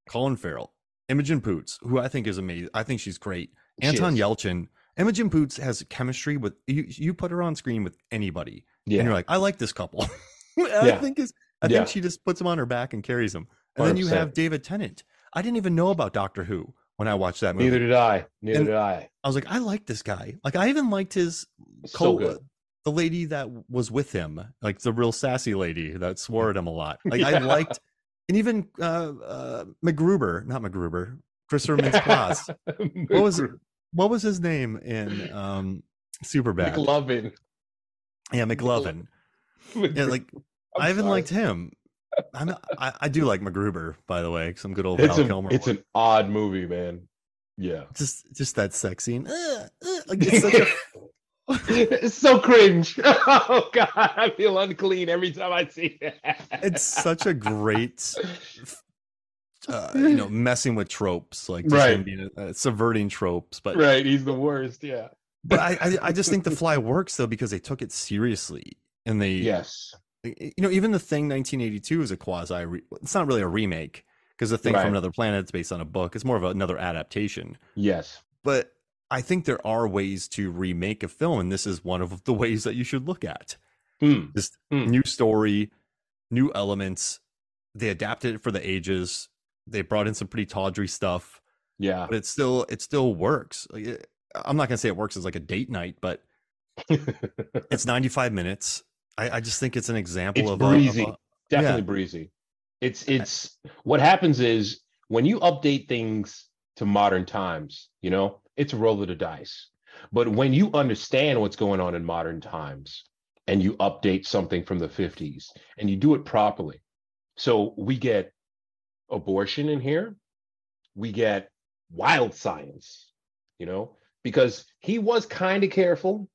Colin Farrell, Imogen Poots, who I think is amazing. I think she's great. She Anton is. Yelchin. Imogen Poots has chemistry with you. You put her on screen with anybody, and Yeah. you're like, I like this couple. Yeah. I think Yeah. she just puts them on her back and carries them. And then you 100%. have David Tennant. I didn't even know about Doctor Who when I watched that movie. Neither did I. Neither And did I. I was like, I like this guy. Like, I even liked his So good. the lady that was with him, like the real sassy lady that swore at him a lot. Like, I Yeah. liked, and even MacGruber, not MacGruber, Christopher Mintz-Plasse. What was his name in Superbad? McLovin. Yeah, McLovin. Yeah, like I even liked him. I do like MacGruber, by the way. Some good old Val Kilmer. It's an odd movie, man. Yeah. Just that sex scene. Like it's such a It's so cringe. Oh god, I feel unclean every time I see that. it's such a great messing with tropes, like just him being subverting tropes, but right, he's the worst. Yeah, but I just think The Fly works though because they took it seriously and they even The Thing 1982 is a it's not really a remake because The Thing from Another Planet is based on a book. It's more of another adaptation. Yes, but I think there are ways to remake a film, and this is one of the ways that you should look at. Just new story, new elements. They adapted it for the ages. They brought in some pretty tawdry stuff. Yeah, but it still works. I'm not gonna say it works as like a date night, but it's 95 minutes. I just think it's an example of breezy. Definitely breezy. It's what happens is when you update things to modern times, it's a roll of the dice. But when you understand what's going on in modern times and you update something from the 50s and you do it properly. So we get abortion in here. We get wild science, because he was kind of careful,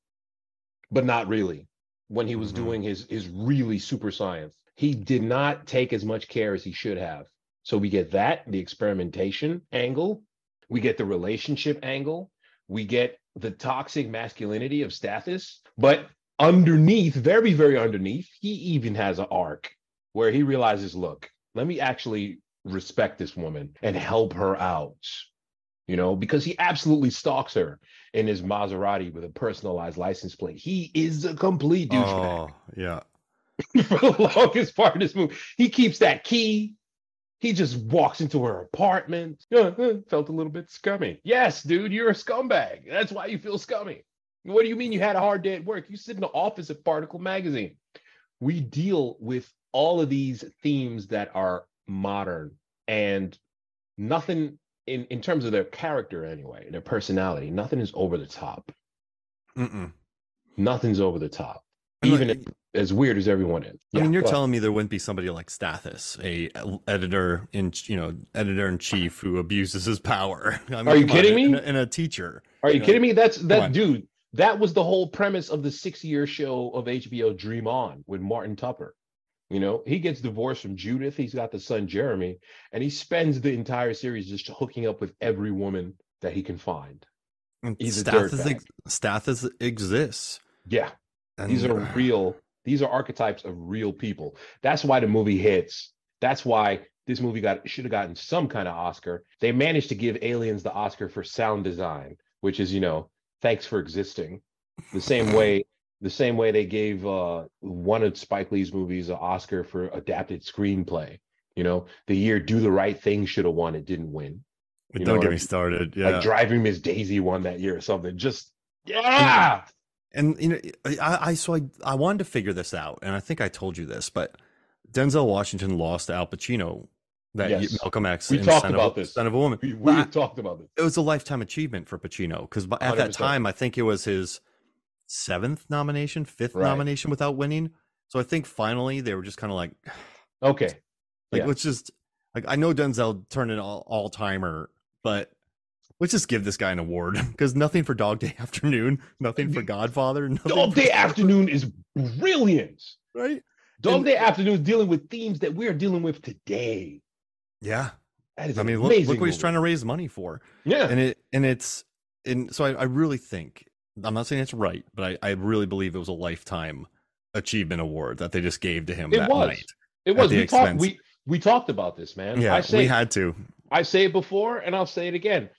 but not really. When he was doing his really super science, he did not take as much care as he should have. So we get that, the experimentation angle. We get the relationship angle. We get the toxic masculinity of Stathis. But underneath, very, very underneath, he even has an arc where he realizes, look, let me actually respect this woman and help her out, because he absolutely stalks her in his Maserati with a personalized license plate. He is a complete douchebag. Oh, yeah. For the longest part of this movie, he keeps that key. He just walks into her apartment. Felt a little bit scummy. Yes, dude, you're a scumbag. That's why you feel scummy. What do you mean you had a hard day at work? You sit in the office at Particle Magazine. We deal with all of these themes that are modern and nothing in terms of their character anyway, their personality, nothing is over the top. Nothing's over the top. Even as weird as everyone is. I mean, you're telling me there wouldn't be somebody like Stathis, a editor in chief who abuses his power. I mean, are you kidding me? And a teacher. Are you kidding me? Dude. That was the whole premise of the 6-year show of HBO Dream On with Martin Tupper. He gets divorced from Judith. He's got the son Jeremy, and he spends the entire series just hooking up with every woman that he can find. He's Stathis exists. Yeah. And these are archetypes of real people. That's why the movie hits. That's why this movie should have gotten some kind of Oscar. They managed to give Aliens the Oscar for sound design, which is, thanks for existing. The same way they gave one of Spike Lee's movies an Oscar for adapted screenplay. The year Do the Right Thing should have won. It didn't win. Don't get me started. Yeah. Like Driving Miss Daisy won that year or something. Just, yeah. And I wanted to figure this out, and I think I told you this, but Denzel Washington lost to Al Pacino Malcolm X. We talked about this. Son of a Woman. We talked about this. It was a lifetime achievement for Pacino because at that time I think it was his 7th nomination, 5th nomination without winning. So I think finally they were just kind of like, okay, let's just Like I know Denzel turned an all timer, but let's just give this guy an award because nothing for Dog Day Afternoon, nothing for Godfather, nothing Dog for Day Afternoon is brilliant. right. Dog Day Afternoon is dealing with themes that we're dealing with today. Yeah, That is I an mean, look amazing what he's movie. trying to raise money for, Yeah, so I really think I'm not saying it's right, but I really believe it was a lifetime achievement award that they just gave to him it that was. night It at was. the expense. We talked about this, man. Yeah, we had to. I say it before and I'll say it again.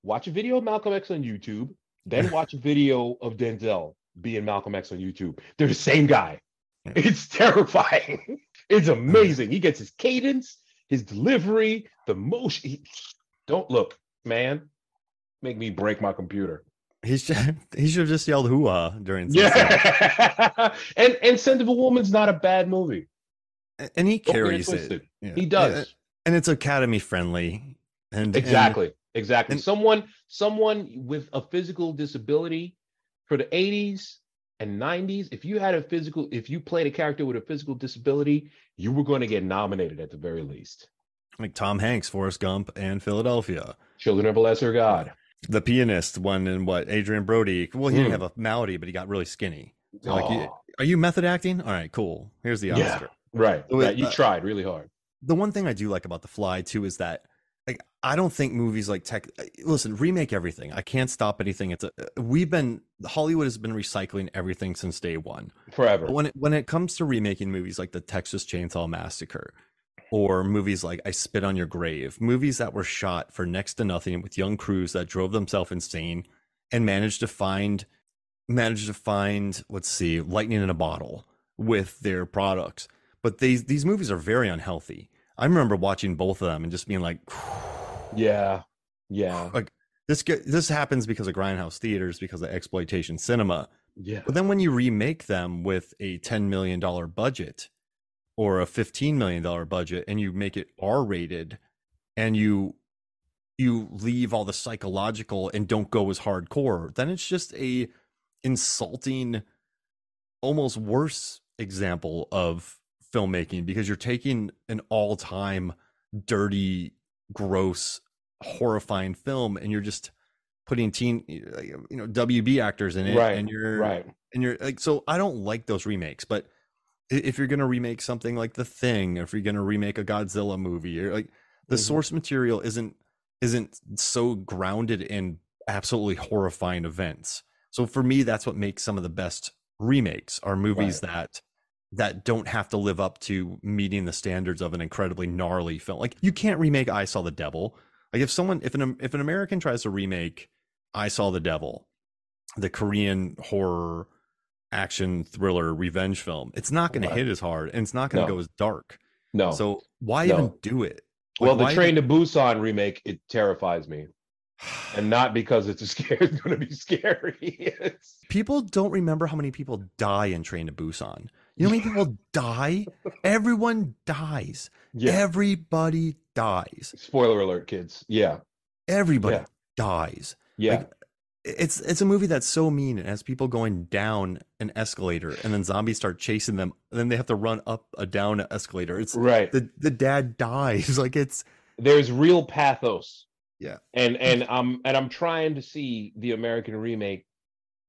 Watch a video of Malcolm X on YouTube, then watch a video of Denzel being Malcolm X on YouTube. They're the same guy. Yeah. It's terrifying. It's amazing. He gets his cadence, his delivery, the motion. Don't look, man. Make me break my computer. He should have just yelled "hoo-ah" during some scenes. Yeah. and Scent of a Woman's not a bad movie. And he Don't get it carries it. twisted. Yeah. He does. And it's Academy friendly. And Exactly. and Someone with a physical disability for the 80s and 90s, if you played a character with a physical disability, you were going to get nominated at the very least. like Tom Hanks, Forrest Gump, and Philadelphia. Children of a Lesser God. The Pianist one and what Adrian Brody. Well, he didn't have a malady, but he got really skinny. So like, are you method acting? All right, cool. Here's the Oscar. Yeah, right. So right. You tried really hard. The one thing I do like about The Fly too is that like I don't think movies like listen, remake everything. I can't stop anything. Hollywood has been recycling everything since day one. Forever. But when it comes to remaking movies like the Texas Chainsaw Massacre or movies like I Spit on Your Grave, movies that were shot for next to nothing with young crews that drove themselves insane and managed to find let's see, lightning in a bottle with their products. But these movies are very unhealthy. I remember watching both of them and just being like, yeah. Like this happens because of grindhouse theaters, because of exploitation cinema. Yeah. But then when you remake them with a $10 million budget or a $15 million budget and you make it R-rated and you leave all the psychological and don't go as hardcore, then it's just a insulting, almost worse example of filmmaking because you're taking an all-time dirty, gross, horrifying film and you're just putting WB actors in it, right, and you're right. And you're like, so I don't like those remakes. But if you're gonna remake something like The Thing, or if you're gonna remake a Godzilla movie, or like the source material isn't so grounded in absolutely horrifying events. So for me, that's what makes some of the best remakes are movies that don't have to live up to meeting the standards of an incredibly gnarly film. Like you can't remake I Saw the Devil. Like if an American tries to remake I Saw the Devil, the Korean horror action thriller revenge film, it's not going to hit as hard and it's not going to go as dark. No. So why even do it? Well, the Train to Busan remake, it terrifies me. And not because it's going to be scary. People don't remember how many people die in Train to Busan. You know how many people die? Everyone dies. Yeah. Everybody dies. Spoiler alert, kids. Yeah. Everybody dies. Yeah. Like, it's a movie that's so mean. It has people going down an escalator and then zombies start chasing them. And then they have to run up a down escalator. It's right. The dad dies. Like there's real pathos. Yeah. And I'm trying to see the American remake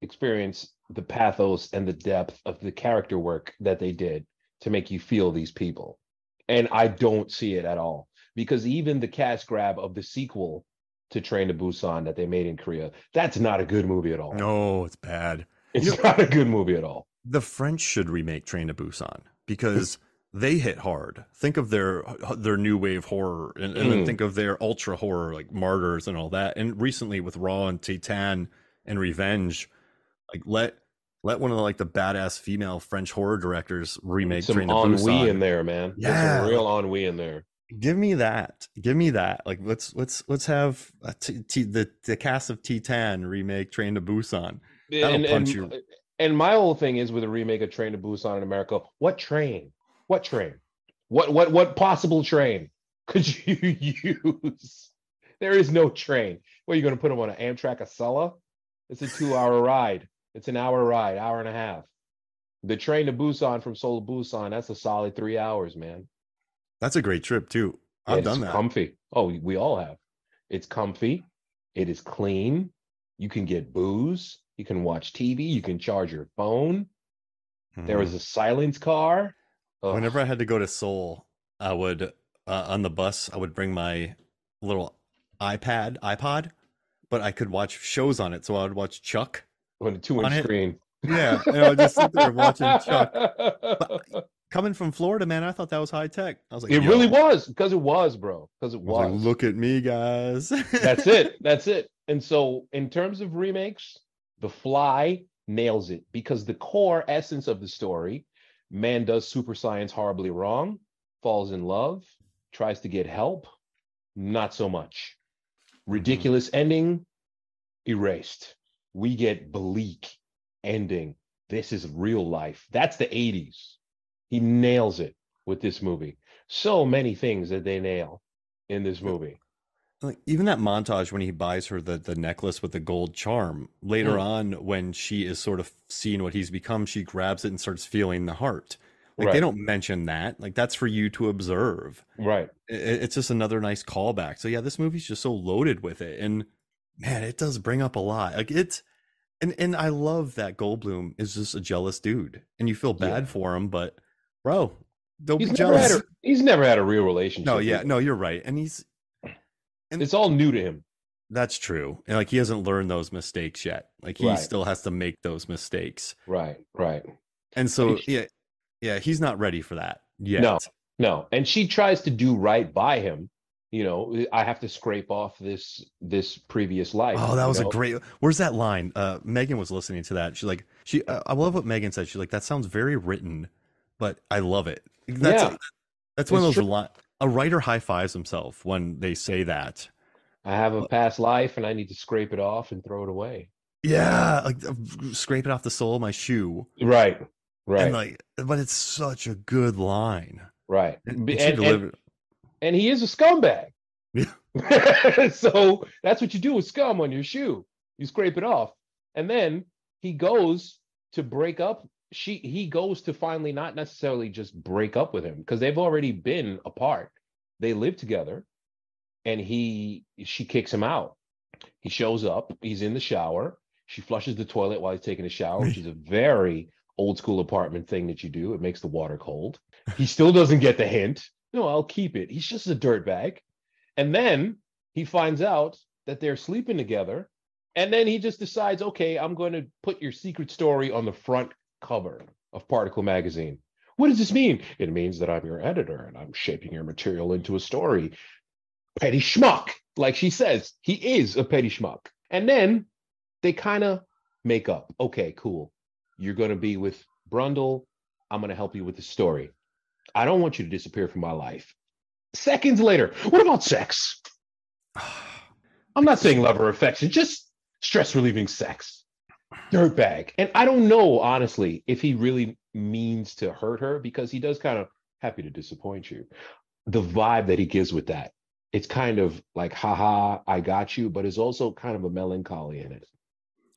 experience the pathos and the depth of the character work that they did to make you feel these people. And I don't see it at all, because even the cash grab of the sequel to Train to Busan that they made in Korea, that's not a good movie at all. No, it's bad. It's not a good movie at all. The French should remake Train to Busan because they hit hard. Think of their new wave horror and then think of their ultra horror like Martyrs and all that. And recently with Raw and Titan and Revenge, like let one of the badass female French horror directors remake some Train to ennui Busan. in there, man. Yeah, there's some real ennui in there. Give me that. Like let's have the cast of Titan remake Train to Busan. That'll punch you. And my whole thing is with a remake of Train to Busan in America, what train? What train? What possible train could you use? There is no train. What, are you going to put them on an Amtrak Acela? It's a 2-hour ride. It's an hour ride, hour and a half. The Train to Busan from Seoul to Busan, that's a solid 3 hours, man. That's a great trip too. I've It's done that. comfy. Oh, we all have. It's comfy. It is clean. You can get booze. You can watch TV. You can charge your phone. There is Mhm. a silence car. Whenever I Ugh. had to go to Seoul, I would on the bus I would bring my little iPod, but I could watch shows on it. So I would watch Chuck On a 2 inch on it. screen. Yeah, and I would just sit there watching Chuck. But coming from Florida, man, I thought that was high tech. I was like, It really yo, was because it was, bro. Because it I was like, was. look at me, guys. That's it. That's it. And so, in terms of remakes, The Fly nails it because the core essence of the story, man does super science horribly wrong, falls in love, tries to get help, not so much. Mhm. Ridiculous ending, erased. We get bleak ending. This is real life. That's the 80s. He nails it with this movie. So many things that they nail in this movie. Like even that montage when he buys her the necklace with the gold charm later Mm, on when she is sort of seeing what he's become, she grabs it and starts feeling the heart. Like they right, don't mention that. Like that's for you to observe. right. It's just another nice callback. So yeah, this movie's just so loaded with it, and man, it does bring up a lot. Like it's and I love that Goldblum is just a jealous dude, and you feel bad Yeah. for him, but bro, don't be jealous. He's never had a real No, relationship yeah, either. no, you're right, and It's all new to him. that's true. And like he hasn't learned those mistakes yet. Like he Right, still has to make those mistakes. right, right. And And so yeah, yeah, he's not ready for that no, yet. no. And she tries to do right by him. You know, I have to scrape off this previous life, Oh, that you was a know? great. Where's that line? Megan was listening to that. She's like, I love what Megan said. She's like, that sounds very written, but I love it. Yeah, That's one it's of those true. a writer high fives himself when they say that. I have a past life and I need to scrape it off and throw it away. Yeah, like scrape it off the sole of my shoe, Right, and right, like, but it's such a good line, right. and she delivered. And he is a scumbag. Yeah. So that's what you do with scum on your shoe. You scrape it off. And then he goes to break up. He goes to finally not necessarily just break up with him because they've already been apart. They live together and she kicks him out. He shows up, he's in the shower. She flushes the toilet while he's taking a shower, which is a very old school apartment thing that you do. It makes the water cold. He still doesn't get the hint. No, I'll keep it. He's just a dirtbag. And then he finds out that they're sleeping together. And then he just decides, okay, I'm going to put your secret story on the front cover of Particle Magazine. What does this mean? It means that I'm your editor and I'm shaping your material into a story. Petty schmuck. Like she says, he is a petty schmuck. And then they kind of make up. Okay, cool. You're going to be with Brundle. I'm going to help you with the story. I don't want you to disappear from my life. Seconds later, what about sex? I'm Like not saying love or affection, just stress relieving sex. Dirtbag. And I don't know, honestly, if he really means to hurt her because he does kind of happy to disappoint you. The vibe that he gives with that, it's kind of like, haha, I got you, but it's also kind of a melancholy in it.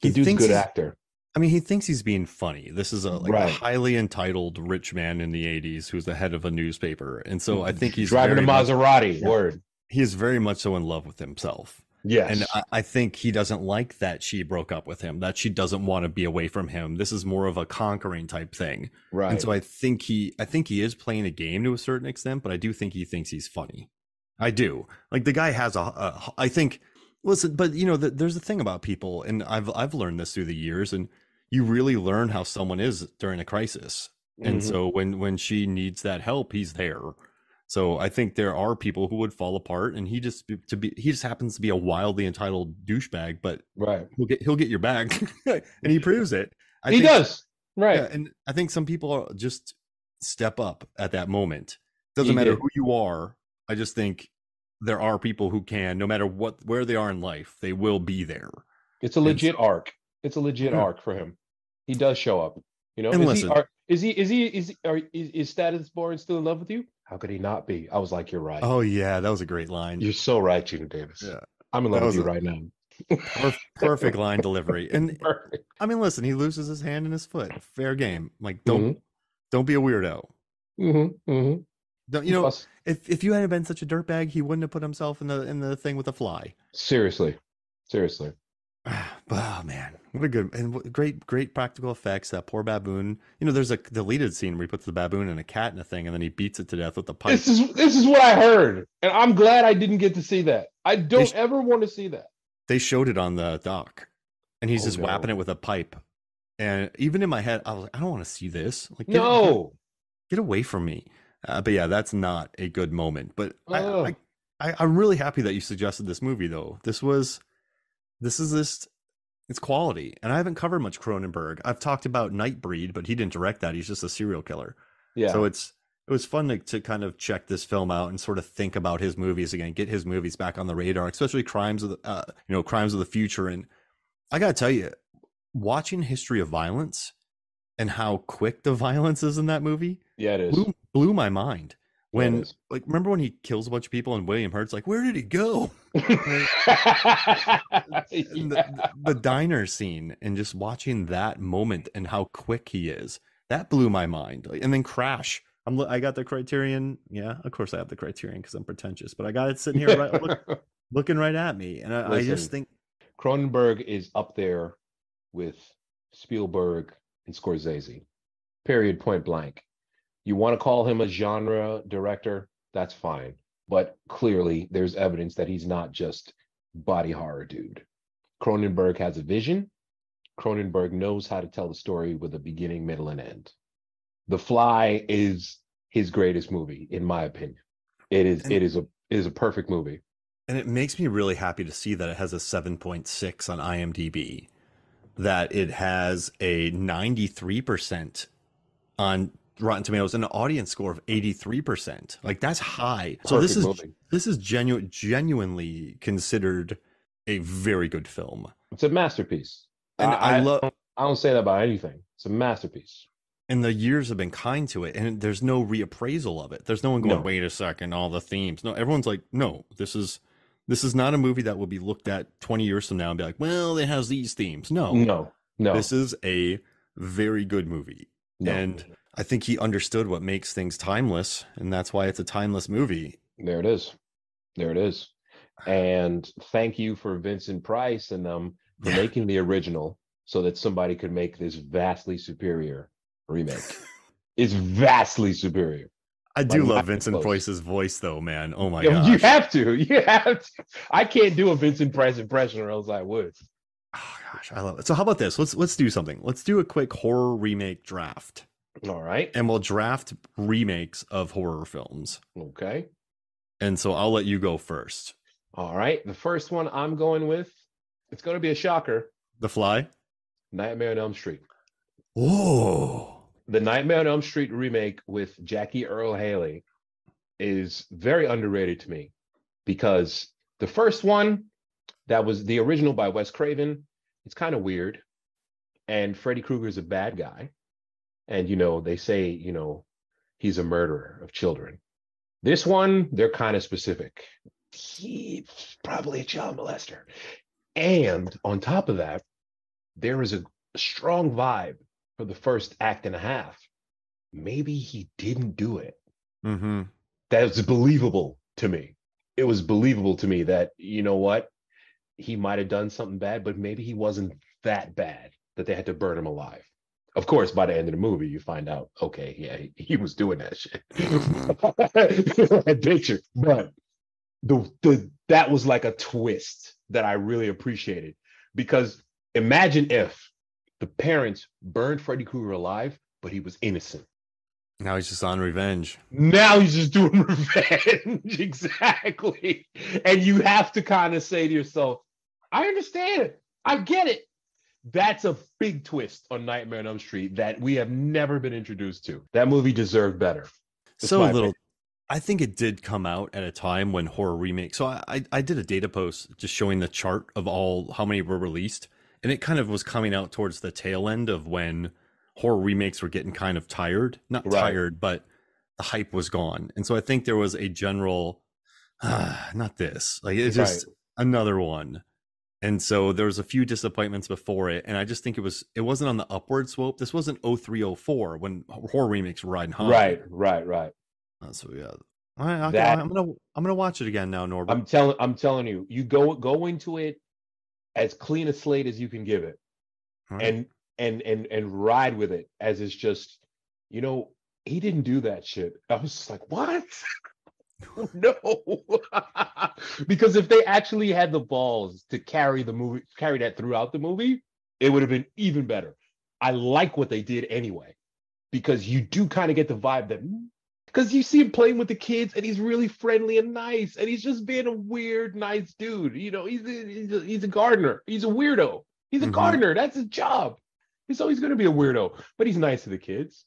The he dude's a thinks good he's actor. I mean, he thinks he's being funny. This is a Right. highly entitled rich man in the 80s who's the head of a newspaper. And so I think he's Driving a very much Maserati, yeah, word. he is very much so in love with himself. And Yes. I think he doesn't like that she broke up with him, that she doesn't want to be away from him. This is more of a conquering type thing. And Right. so I think he is playing a game to a certain extent, but I do think he thinks he's funny. I do. Like the guy has I think listen, but you know, there's a thing about people, and I've learned this through the years, and you really learn how someone is during a crisis. And Hmm. so when she needs that help, he's there. So I think there are people who would fall apart, and he just happens to be a wildly entitled douchebag, but Right. he'll get your back, and he proves it. I He think does. Right. yeah, and I think some people just step up at that moment. Doesn't He matter did. who you are. I just think there are people who can, no matter where they are in life, they will be there. It's a And so legit arc. It's a legit yeah. arc for him. He does show up. You know, And listen, is Status Born still in love with you? How could he not be? I was like, you're right. oh yeah, that was a great line. You're so right, Gina Davis. Yeah, I'm in love that with was you a right now. perfect line delivery. And Perfect. I mean, listen, he loses his hand and his foot. Fair game. Like Hmm. don't be a weirdo. Hmm. Hmm. Don't He was. if you hadn't been such a dirtbag, he wouldn't have put himself in the thing with the fly. Seriously. Seriously. Oh man, what a good and great practical effects. That poor baboon. There's a deleted scene where he puts the baboon and a cat in a thing, and then he beats it to death with a pipe. This is what I heard, and I'm glad I didn't get to see that. I They don't ever want to see that. they showed it on the doc, and he's Oh just whapping no. it with a pipe. And even in my head, I was like, I don't want to see this. Like, No. get away from me. But yeah, that's not a good moment. But Ugh. I'm really happy that you suggested this movie, though. This is this. It's quality, and I haven't covered much Cronenberg. I've talked about Nightbreed, but he didn't direct that. He's just a serial killer. So Yeah. it was fun to kind of check this film out and sort of think about his movies again, get his movies back on the radar, especially Crimes of the Future. And I gotta tell you, watching History of Violence and how quick the violence is in that movie Yeah, it is. blew my mind. Yeah, it When is. like remember when he kills a bunch of people and William Hurt's like, where did he go? And Yeah. the diner scene and just watching that moment and how quick he is, that blew my mind. And then Crash. I got the Criterion. Yeah, of course I have the Criterion because I'm pretentious, but I got it sitting here looking right at me, and I just Listen, think Cronenberg is up there with Spielberg and Scorsese. Period, point blank. You want to call him a genre director? That's fine. But clearly, there's evidence that he's not just body horror dude. Cronenberg has a vision. Cronenberg knows how to tell the story with a beginning, middle, and end. The Fly is his greatest movie, in my opinion. It is. and It is a perfect movie. and it makes me really happy to see that it has a 7.6 on IMDb, that it has a 93% on Rotten Tomatoes and an audience score of 83%. Like that's high. So Perfect movie. this is genuinely considered a very good film. It's a masterpiece. And I I love I don't say that about anything. It's a masterpiece. and the years have been kind to it, and there's no reappraisal of it. There's no one going, No, wait a second, all the themes. No, everyone's like, no, this is not a movie that will be looked at 20 years from now and be like, well, it has these themes. No, no, no, this is a very good movie. no. And I think he understood what makes things timeless, and that's why it's a timeless movie. There it is. There it is. And thank you for Vincent Price and them for Yeah. making the original so that somebody could make this vastly superior remake. It's vastly superior. I Like do love not even Vincent close. Price's voice though, man. Oh my Yeah, you gosh. have to. You have to. I can't do a Vincent Price impression or else I would. Oh gosh, I love it. So how about this? Let's do something. Let's do a quick horror remake draft. All right. And we'll draft remakes of horror films. Okay. And so I'll let you go first. All right. The first one I'm going with, it's going to be a shocker. The Fly? Nightmare on Elm Street. Oh. The Nightmare on Elm Street remake with Jackie Earl Haley is very underrated to me because the first one, that was the original by Wes Craven, it's kind of weird. And Freddy Krueger is a bad guy. And, they say, he's a murderer of children. This one, they're kind of specific. He's probably a child molester. And on top of that, there is a strong vibe for the first act and a half. Maybe he didn't do it. Mm-hmm. That was believable to me. It was believable to me that, you know what? He might have done something bad, but maybe he wasn't that bad that they had to burn him alive. Of course, by the end of the movie, you find out, okay, yeah, he was doing that shit. That picture. But that was like a twist that I really appreciated. Because imagine if the parents burned Freddy Krueger alive, but he was innocent. Now he's just on revenge. Now he's just doing revenge. Exactly. And you have to kind of say to yourself, I understand it. I get it. That's a big twist on Nightmare on Elm Street that we have never been introduced to. That movie deserved better. So little. I think it did come out at a time when horror remakes. So I did a data post just showing the chart of how many were released. And it kind of was coming out towards the tail end of when horror remakes were getting kind of tired. Not tired, but the hype was gone. And so I think there was a general, not this. Like it's just another one. And so there was a few disappointments before it. And I just think it wasn't on the upward slope. This wasn't 0304 when horror remakes were riding high. Right. So yeah, all right, okay, That I'm gonna watch it again now, Norbert. I'm telling you, you go into it as clean a slate as you can give it, All right. and and ride with it as it's just, you know, he didn't do that shit. I was just like, what? No. Because if they actually had the balls to carry the movie, carry that throughout the movie, it would have been even better. I like what they did anyway, because you do kind of get the vibe that, because you see him playing with the kids and he's really friendly and nice and he's just being a weird, nice dude. You know, he's a gardener. He's a weirdo. He's a Mm-hmm. gardener. That's his job. He's always going to be a weirdo, but he's nice to the kids.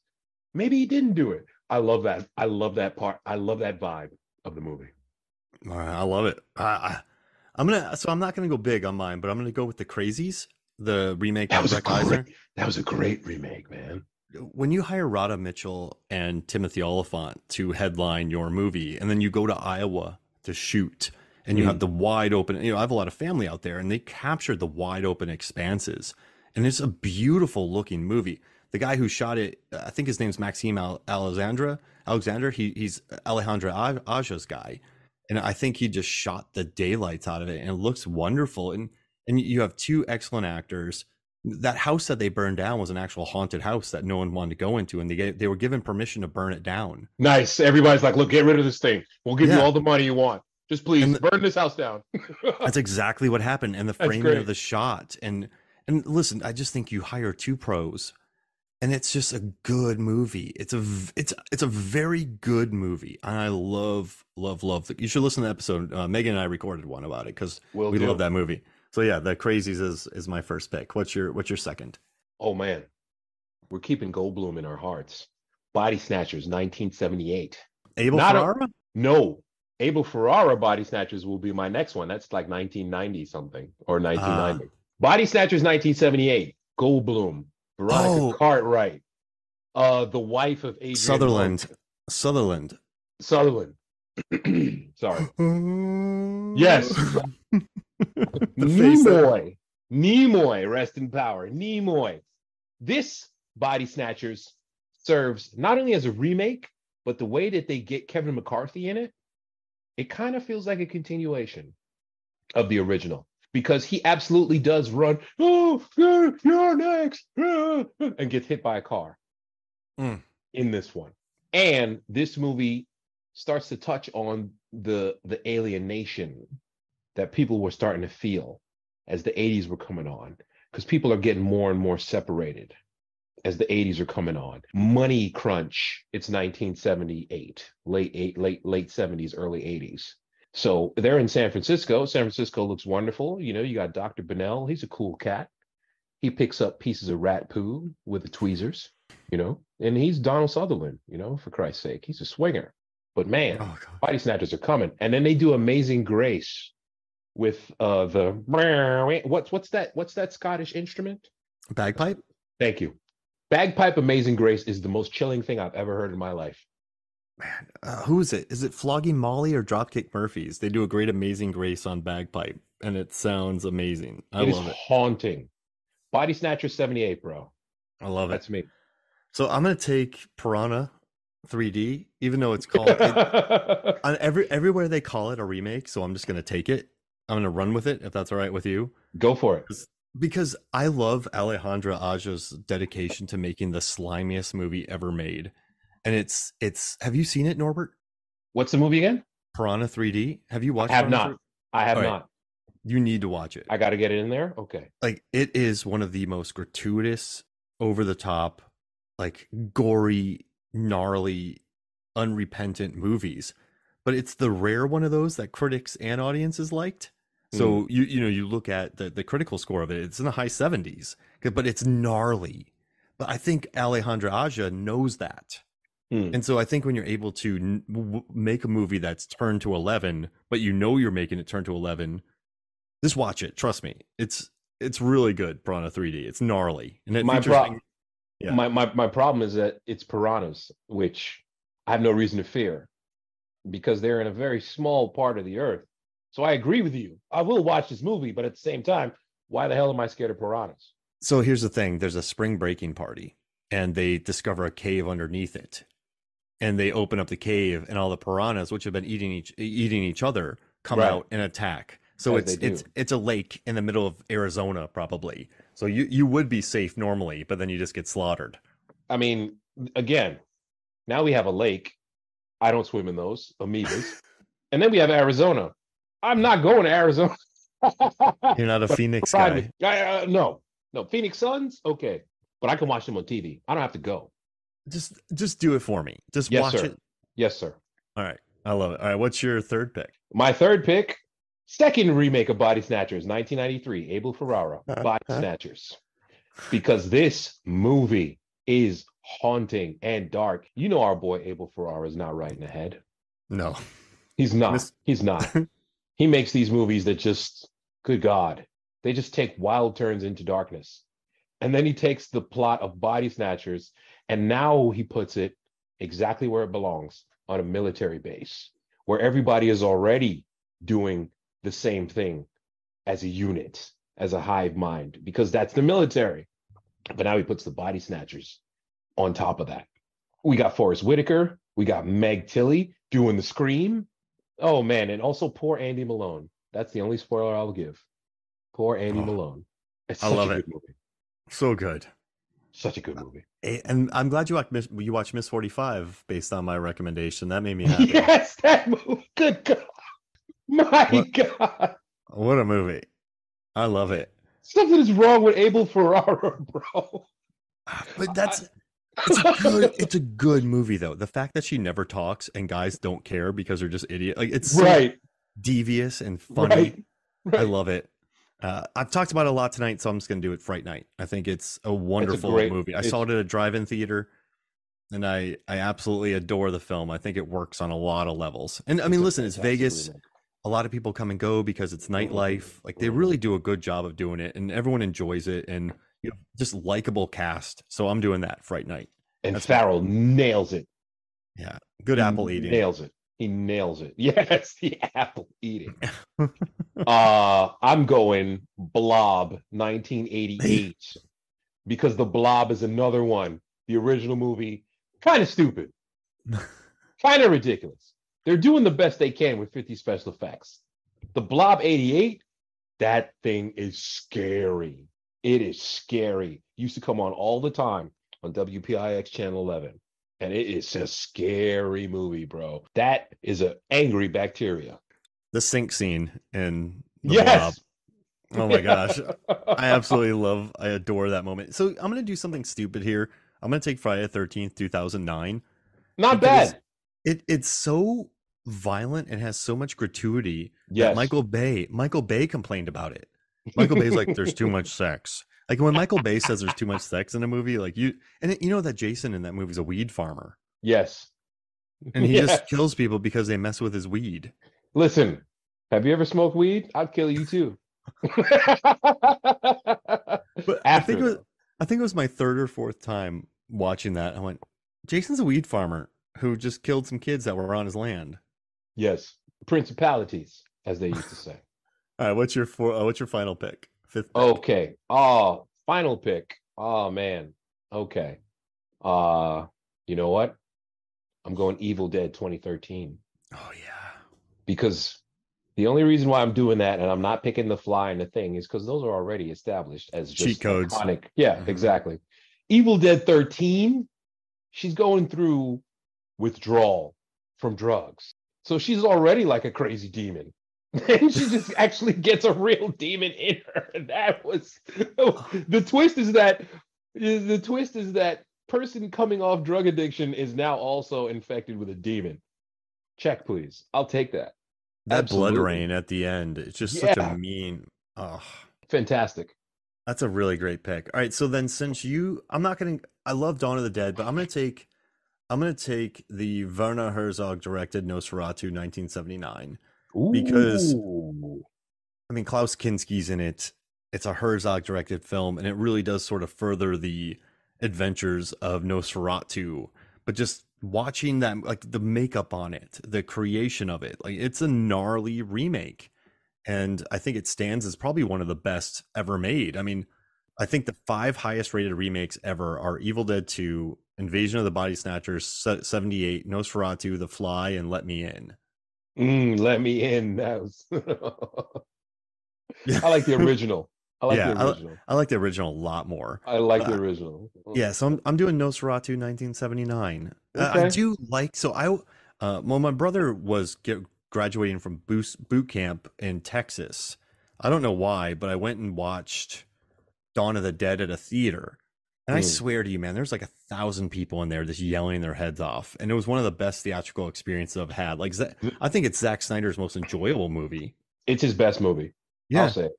Maybe he didn't do it. I love that. I love that part. I love that vibe of the movie. All right, I love it. I'm not gonna go big on mine, but I'm gonna go with the Crazies, the remake by Brett Eisner. That was a great remake, man. When you hire Radha Mitchell and Timothy Oliphant to headline your movie, and then you go to Iowa to shoot, and you have the wide open, I have a lot of family out there, and they captured the wide open expanses, and it's a beautiful looking movie. The guy who shot it, I think his name's Maxime Alexander. He's Alejandra Aja's guy, and I think he just shot the daylights out of it, and it looks wonderful. And you have two excellent actors. That house that they burned down was an actual haunted house that no one wanted to go into, and they were given permission to burn it down. Nice. Everybody's like, look, get rid of this thing. We'll give you Yeah, all the money you want. Just please burn this house down. that's exactly what happened. And the That's framing of great. the shot, and listen, I just think you hire two pros, and it's just a good movie. It's a very good movie, and I love. You should listen to the episode. Megan and I recorded one about it because Will we love do. that movie. So yeah, the Crazies is my first pick. What's your second? Oh man, we're keeping Goldblum in our hearts. Body Snatchers, 1978. Abel Not a Ferrara? no. Abel Ferrara Body Snatchers will be my next one. That's like 1990 something or Uh 1990. Body Snatchers, 1978. Goldblum, Veronica oh, Cartwright, the wife of Adrian Sutherland. Monk, Sutherland. Sutherland. Sorry. Yes, The face that Nimoy, rest in power. Nimoy. This Body Snatchers serves not only as a remake, but the way that they get Kevin McCarthy in it, it kind of feels like a continuation of the original because he absolutely does run, oh, you're next, and gets hit by a car Mm. in this one. And this movie starts to touch on the alienation that people were starting to feel as the 80s were coming on, because people are getting more and more separated as the 80s are coming on. Money crunch. It's 1978, late 70s, early 80s. So they're in San Francisco. San Francisco looks wonderful. You know, you got Dr. Bennell. He's a cool cat. He picks up pieces of rat poo with the tweezers, you know, and he's Donald Sutherland, you know, for Christ's sake. He's a swinger. But man, Oh god. Body Snatchers are coming. And then they do Amazing Grace with the what's that Scottish instrument? Bagpipe? Thank you. Bagpipe Amazing Grace is the most chilling thing I've ever heard in my life. Man, who is it? Is it Flogging Molly or Dropkick Murphys? They do a great Amazing Grace on bagpipe, and it sounds amazing. I It is love it. haunting. Body Snatcher 78, bro. I love it. That's me. So I'm gonna take Piranha 3D, even though it's called on everywhere they call it a remake. So I'm just gonna take it. I'm gonna run with it if that's all right with you. Go for it. Because I love Alejandra Aja's dedication to making the slimiest movie ever made. And it's have you seen it, Norbert? What's the movie again? Piranha 3D? Have you watched I have Piranha not. 3D? I have All right, not. you need to watch it. I got to get it in there. Okay. Like it is one of the most gratuitous, over the top, like gory, gnarly, unrepentant movies. But it's the rare one of those that critics and audiences liked. So you look at the critical score of it, it's in the high 70s, but it's gnarly. But I think Alejandra Aja knows that. And so I think when you're able to make a movie that's turned to 11, but you know you're making it turn to 11, just watch it. Trust me. It's really good, Piranha 3D. It's gnarly. And it My features pro- yeah. my problem is that it's piranhas, which I have no reason to fear because they're in a very small part of the earth. So I agree with you. I will watch this movie, but at the same time, why the hell am I scared of piranhas? So here's the thing. There's a spring breaking party and they discover a cave underneath it. and they open up the cave, and all the piranhas, which have been eating each other, come Right. out and attack. So As it's they it's do. it's a lake in the middle of Arizona, probably. So you would be safe normally, but then you just get slaughtered. I mean, again, now we have a lake. I don't swim in those amoebas. And then we have Arizona. I'm not going to Arizona. You're not a But Phoenix ride me. guy. No, no. Phoenix Suns, okay, but I can watch them on TV. I don't have to go. Just do it for me. Just Yes, watch sir. it. Yes, sir. All right. I love it. All right. What's your third pick? My third pick, second remake of Body Snatchers, 1993, Abel Ferrara, Body Snatchers. Because this movie is haunting and dark. You know our boy Abel Ferrara is not right in the head. No. He's not. Miss He's not. He makes these movies that just, good God, they just take wild turns into darkness. And then he takes the plot of Body Snatchers and now he puts it exactly where it belongs, on a military base where everybody is already doing the same thing as a unit, as a hive mind, because that's the military. But now he puts the Body Snatchers on top of that. We got Forrest Whitaker. We got Meg Tilly doing the scream. Oh, man. And also poor Andy Malone. That's the only spoiler I'll give. Poor Andy Oh, Malone. It's I such a love it. good movie. So good. Such a good movie. And I'm glad you watched Miss 45 based on my recommendation. That made me happy. Yes, that movie. Good God. My What God. what a movie. I love it. Something is wrong with Abel Ferrara, bro. But I, it's a good movie though. The fact that she never talks and guys don't care because they're just idiot. Like it's so right, devious and funny. right, I right. love it. I've talked about it a lot tonight, so I'm just gonna do it Fright Night. I think it's a It's a wonderful great, movie. I saw it's, it at a drive-in theater, and I absolutely adore the film. I think it works on a lot of levels. And I it's mean, a listen, it's fantastic Vegas. remake. A lot of people come and go because it's Mhm, nightlife. Like they really mhm. do a good job of doing it, and everyone enjoys it. And you know, just likable cast. So I'm doing that Fright Night. And That's my Farrell nails it. yeah. Good He apple eating. nails it. He nails it. Yes, the apple eating. I'm going Blob 1988 because the Blob is another one. The original movie, kind of stupid, kind of ridiculous. They're doing the best they can with 50 special effects. The Blob 88, that thing is scary. It is scary. Used to come on all the time on WPIX Channel 11. And it is a scary movie, bro. That is an angry bacteria. The sink scene in The Blob. Yes. Oh my gosh. I adore that moment. So I'm gonna do something stupid here. I'm gonna take Friday the 13th, 2009, Not because bad. it's so violent and has so much gratuity that Yes. Michael Bay complained about it. Michael Bay's like, there's too much sex. Like when Michael Bay says there's too much sex in a movie, like you know that Jason in that movie is a weed farmer, Yes. and he just Yes. kills people because they mess with his weed. Listen, have you ever smoked weed? I'd kill you too. But After though. I think it was my third or fourth time watching that. I went, Jason's a weed farmer who just killed some kids that were on his land. Yes. Principalities, as they used to say. All right, what's your final pick? Fifth pick. Okay. Oh, final pick. Oh man. Okay. Uh, you know what? I'm going Evil Dead 2013 Oh yeah. because the only reason why I'm doing that and I'm not picking the Fly and the Thing is because those are already established as Cheat just codes. iconic. Yeah, Mhm. exactly. Evil Dead 13, she's going through withdrawal from drugs. So she's already like a crazy demon. And she just actually gets a real demon in her. That was the twist is that person coming off drug addiction is now also infected with a demon. Check, please. I'll take that. That blood Absolutely. rain at the end, it's just such a Yeah. mean. Oh, Fantastic. that's a really great pick. All right, so then since I'm not gonna. I love Dawn of the Dead, but I'm gonna take the Werner Herzog directed Nosferatu 1979 because Ooh. I mean Klaus Kinski's in it. It's a Herzog directed film, and it really does sort of further the adventures of Nosferatu. But just watching that, like the makeup on it, the creation of it, like it's a gnarly remake. And I think it stands as probably one of the best ever made. I mean, I think the five highest rated remakes ever are Evil Dead 2, Invasion of the Body Snatchers, 78, Nosferatu, The Fly, and Let Me In. Let Me In. That was Yeah. I like the original. I like the Yeah, original. I like the original a lot more. I like the Uh, original. yeah, so I'm doing Nosferatu 1979. I Okay. do like well, my brother was graduating from boot camp in Texas. I don't know why, but I went and watched Dawn of the Dead at a theater. And I Mm. swear to you, man, there's like 1,000 people in there just yelling their heads off. And it was one of the best theatrical experiences I've had. Like, I think it's Zack Snyder's most enjoyable movie. It's his best movie. I'll Yeah. say it.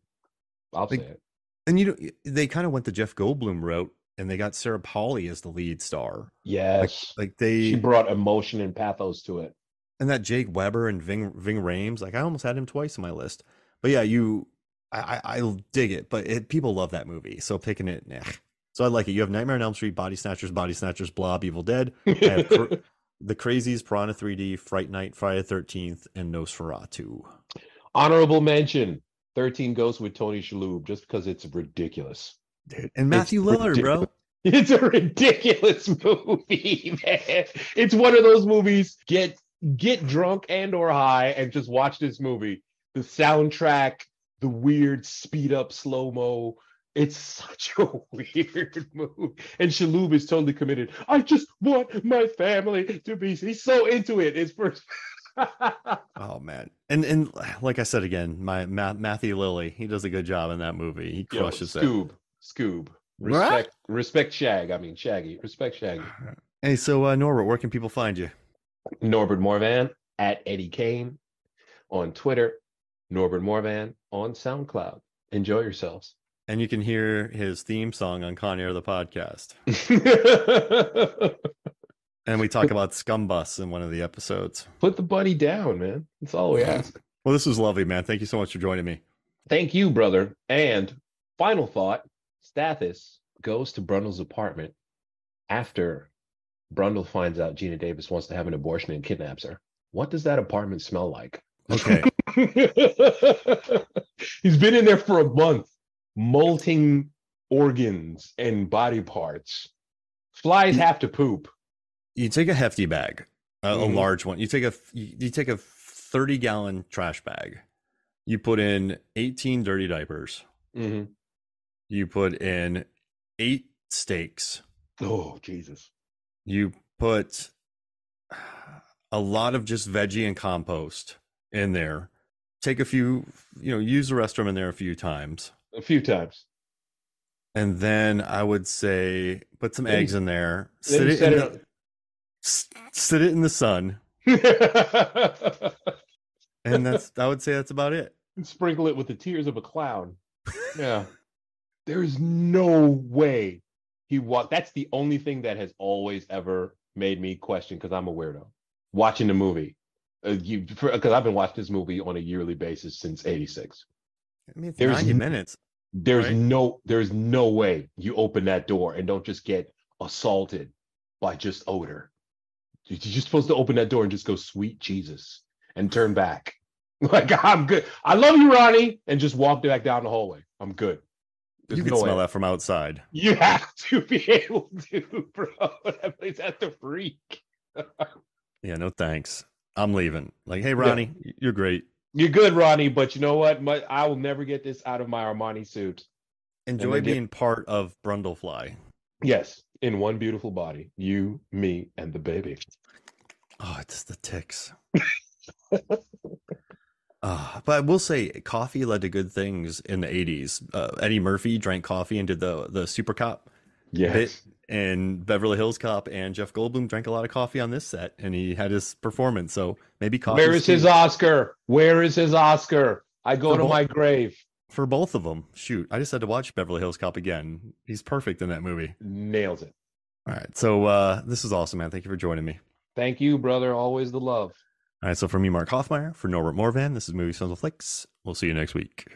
I'll say Like, it. and they kind of went the Jeff Goldblum route and they got Sarah Polley as the lead star. Yes. Like She they, brought emotion and pathos to it. and that Jake Weber and Ving Rhames, like I almost had him twice on my list. But yeah, I dig it, but people love that movie. So picking it, nah. So I like it. You have Nightmare on Elm Street, Body Snatchers, Blob, Evil Dead. I have The Crazies, Piranha 3D, Fright Night, Friday the 13th, and Nosferatu. Honorable mention 13 Ghosts with Tony Shalhoub, just because it's ridiculous. Dude, and Matthew Lillard, bro. It's a ridiculous movie, man. It's one of those movies. Get drunk and or high and just watch this movie. The soundtrack, the weird speed up slow mo. It's such a weird movie. And Shalhoub is totally committed. I just want my family to be. He's so into it. It's first. Oh man, and like I said again, Matthew Lilley, he does a good job in that movie. He crushes it. Scoob. Respect Shag. I mean Shaggy. Respect Shaggy. Hey, so Norbert, where can people find you? Norbert Morvan at Eddie Kane on Twitter. Norbert Morvan on SoundCloud. Enjoy yourselves. And you can hear his theme song on Con Air the podcast. And we talk about Scumbus in one of the episodes. Put the buddy down, man. That's all we ask. Well, this was lovely, man. Thank you so much for joining me. Thank you, brother. And final thought, Stathis goes to Brundle's apartment after Brundle finds out Gina Davis wants to have an abortion and kidnaps her. What does that apartment smell like? Okay. He's been in there for a month, molting organs and body parts. Flies have to poop. You take a hefty bag, a large one. You take a 30-gallon trash bag. You put in 18 dirty diapers. Mm-hmm. You put in 8 steaks. Oh, Jesus. You put a lot of just veggie and compost in there. Take a few, use the restroom in there a few times. And then I would say put some eggs in there. Sit it in the sun. And I would say that's about it. And sprinkle it with the tears of a clown. Yeah. There's no way that's the only thing that has always ever made me question, because I'm a weirdo, watching the movie. Because I've been watching this movie on a yearly basis since '86. I mean, it's 90 minutes. There's no way you open that door and don't just get assaulted by just odor. You're just supposed to open that door and just go, sweet Jesus, and turn back. Like, I'm good. I love you, Ronnie, and just walk back down the hallway. I'm good. You can smell that from outside. You have to be able to, bro. That place has to freak. Yeah, no thanks. I'm leaving. Like, hey, Ronnie, you're great. You're good, Ronnie, but you know what? I will never get this out of my Armani suit. Enjoy being part of Brundlefly. Yes, in one beautiful body. You, me, and the baby. Oh, it's the ticks. But I will say, coffee led to good things in the 80s. Eddie Murphy drank coffee and did the Super Cop bit. And Beverly Hills Cop and Jeff Goldblum drank a lot of coffee on this set, and he had his performance. So maybe coffee. Where is his Oscar? Where is his Oscar? I go to my grave. For both of them. Shoot, I just had to watch Beverly Hills Cop again. He's perfect in that movie. Nails it. All right. So this is awesome, man. Thank you for joining me. Thank you, brother. Always the love. All right. So for me, Mark Hoffmeyer, for Norbert Morvan, this is Movie Sons of Flicks. We'll see you next week.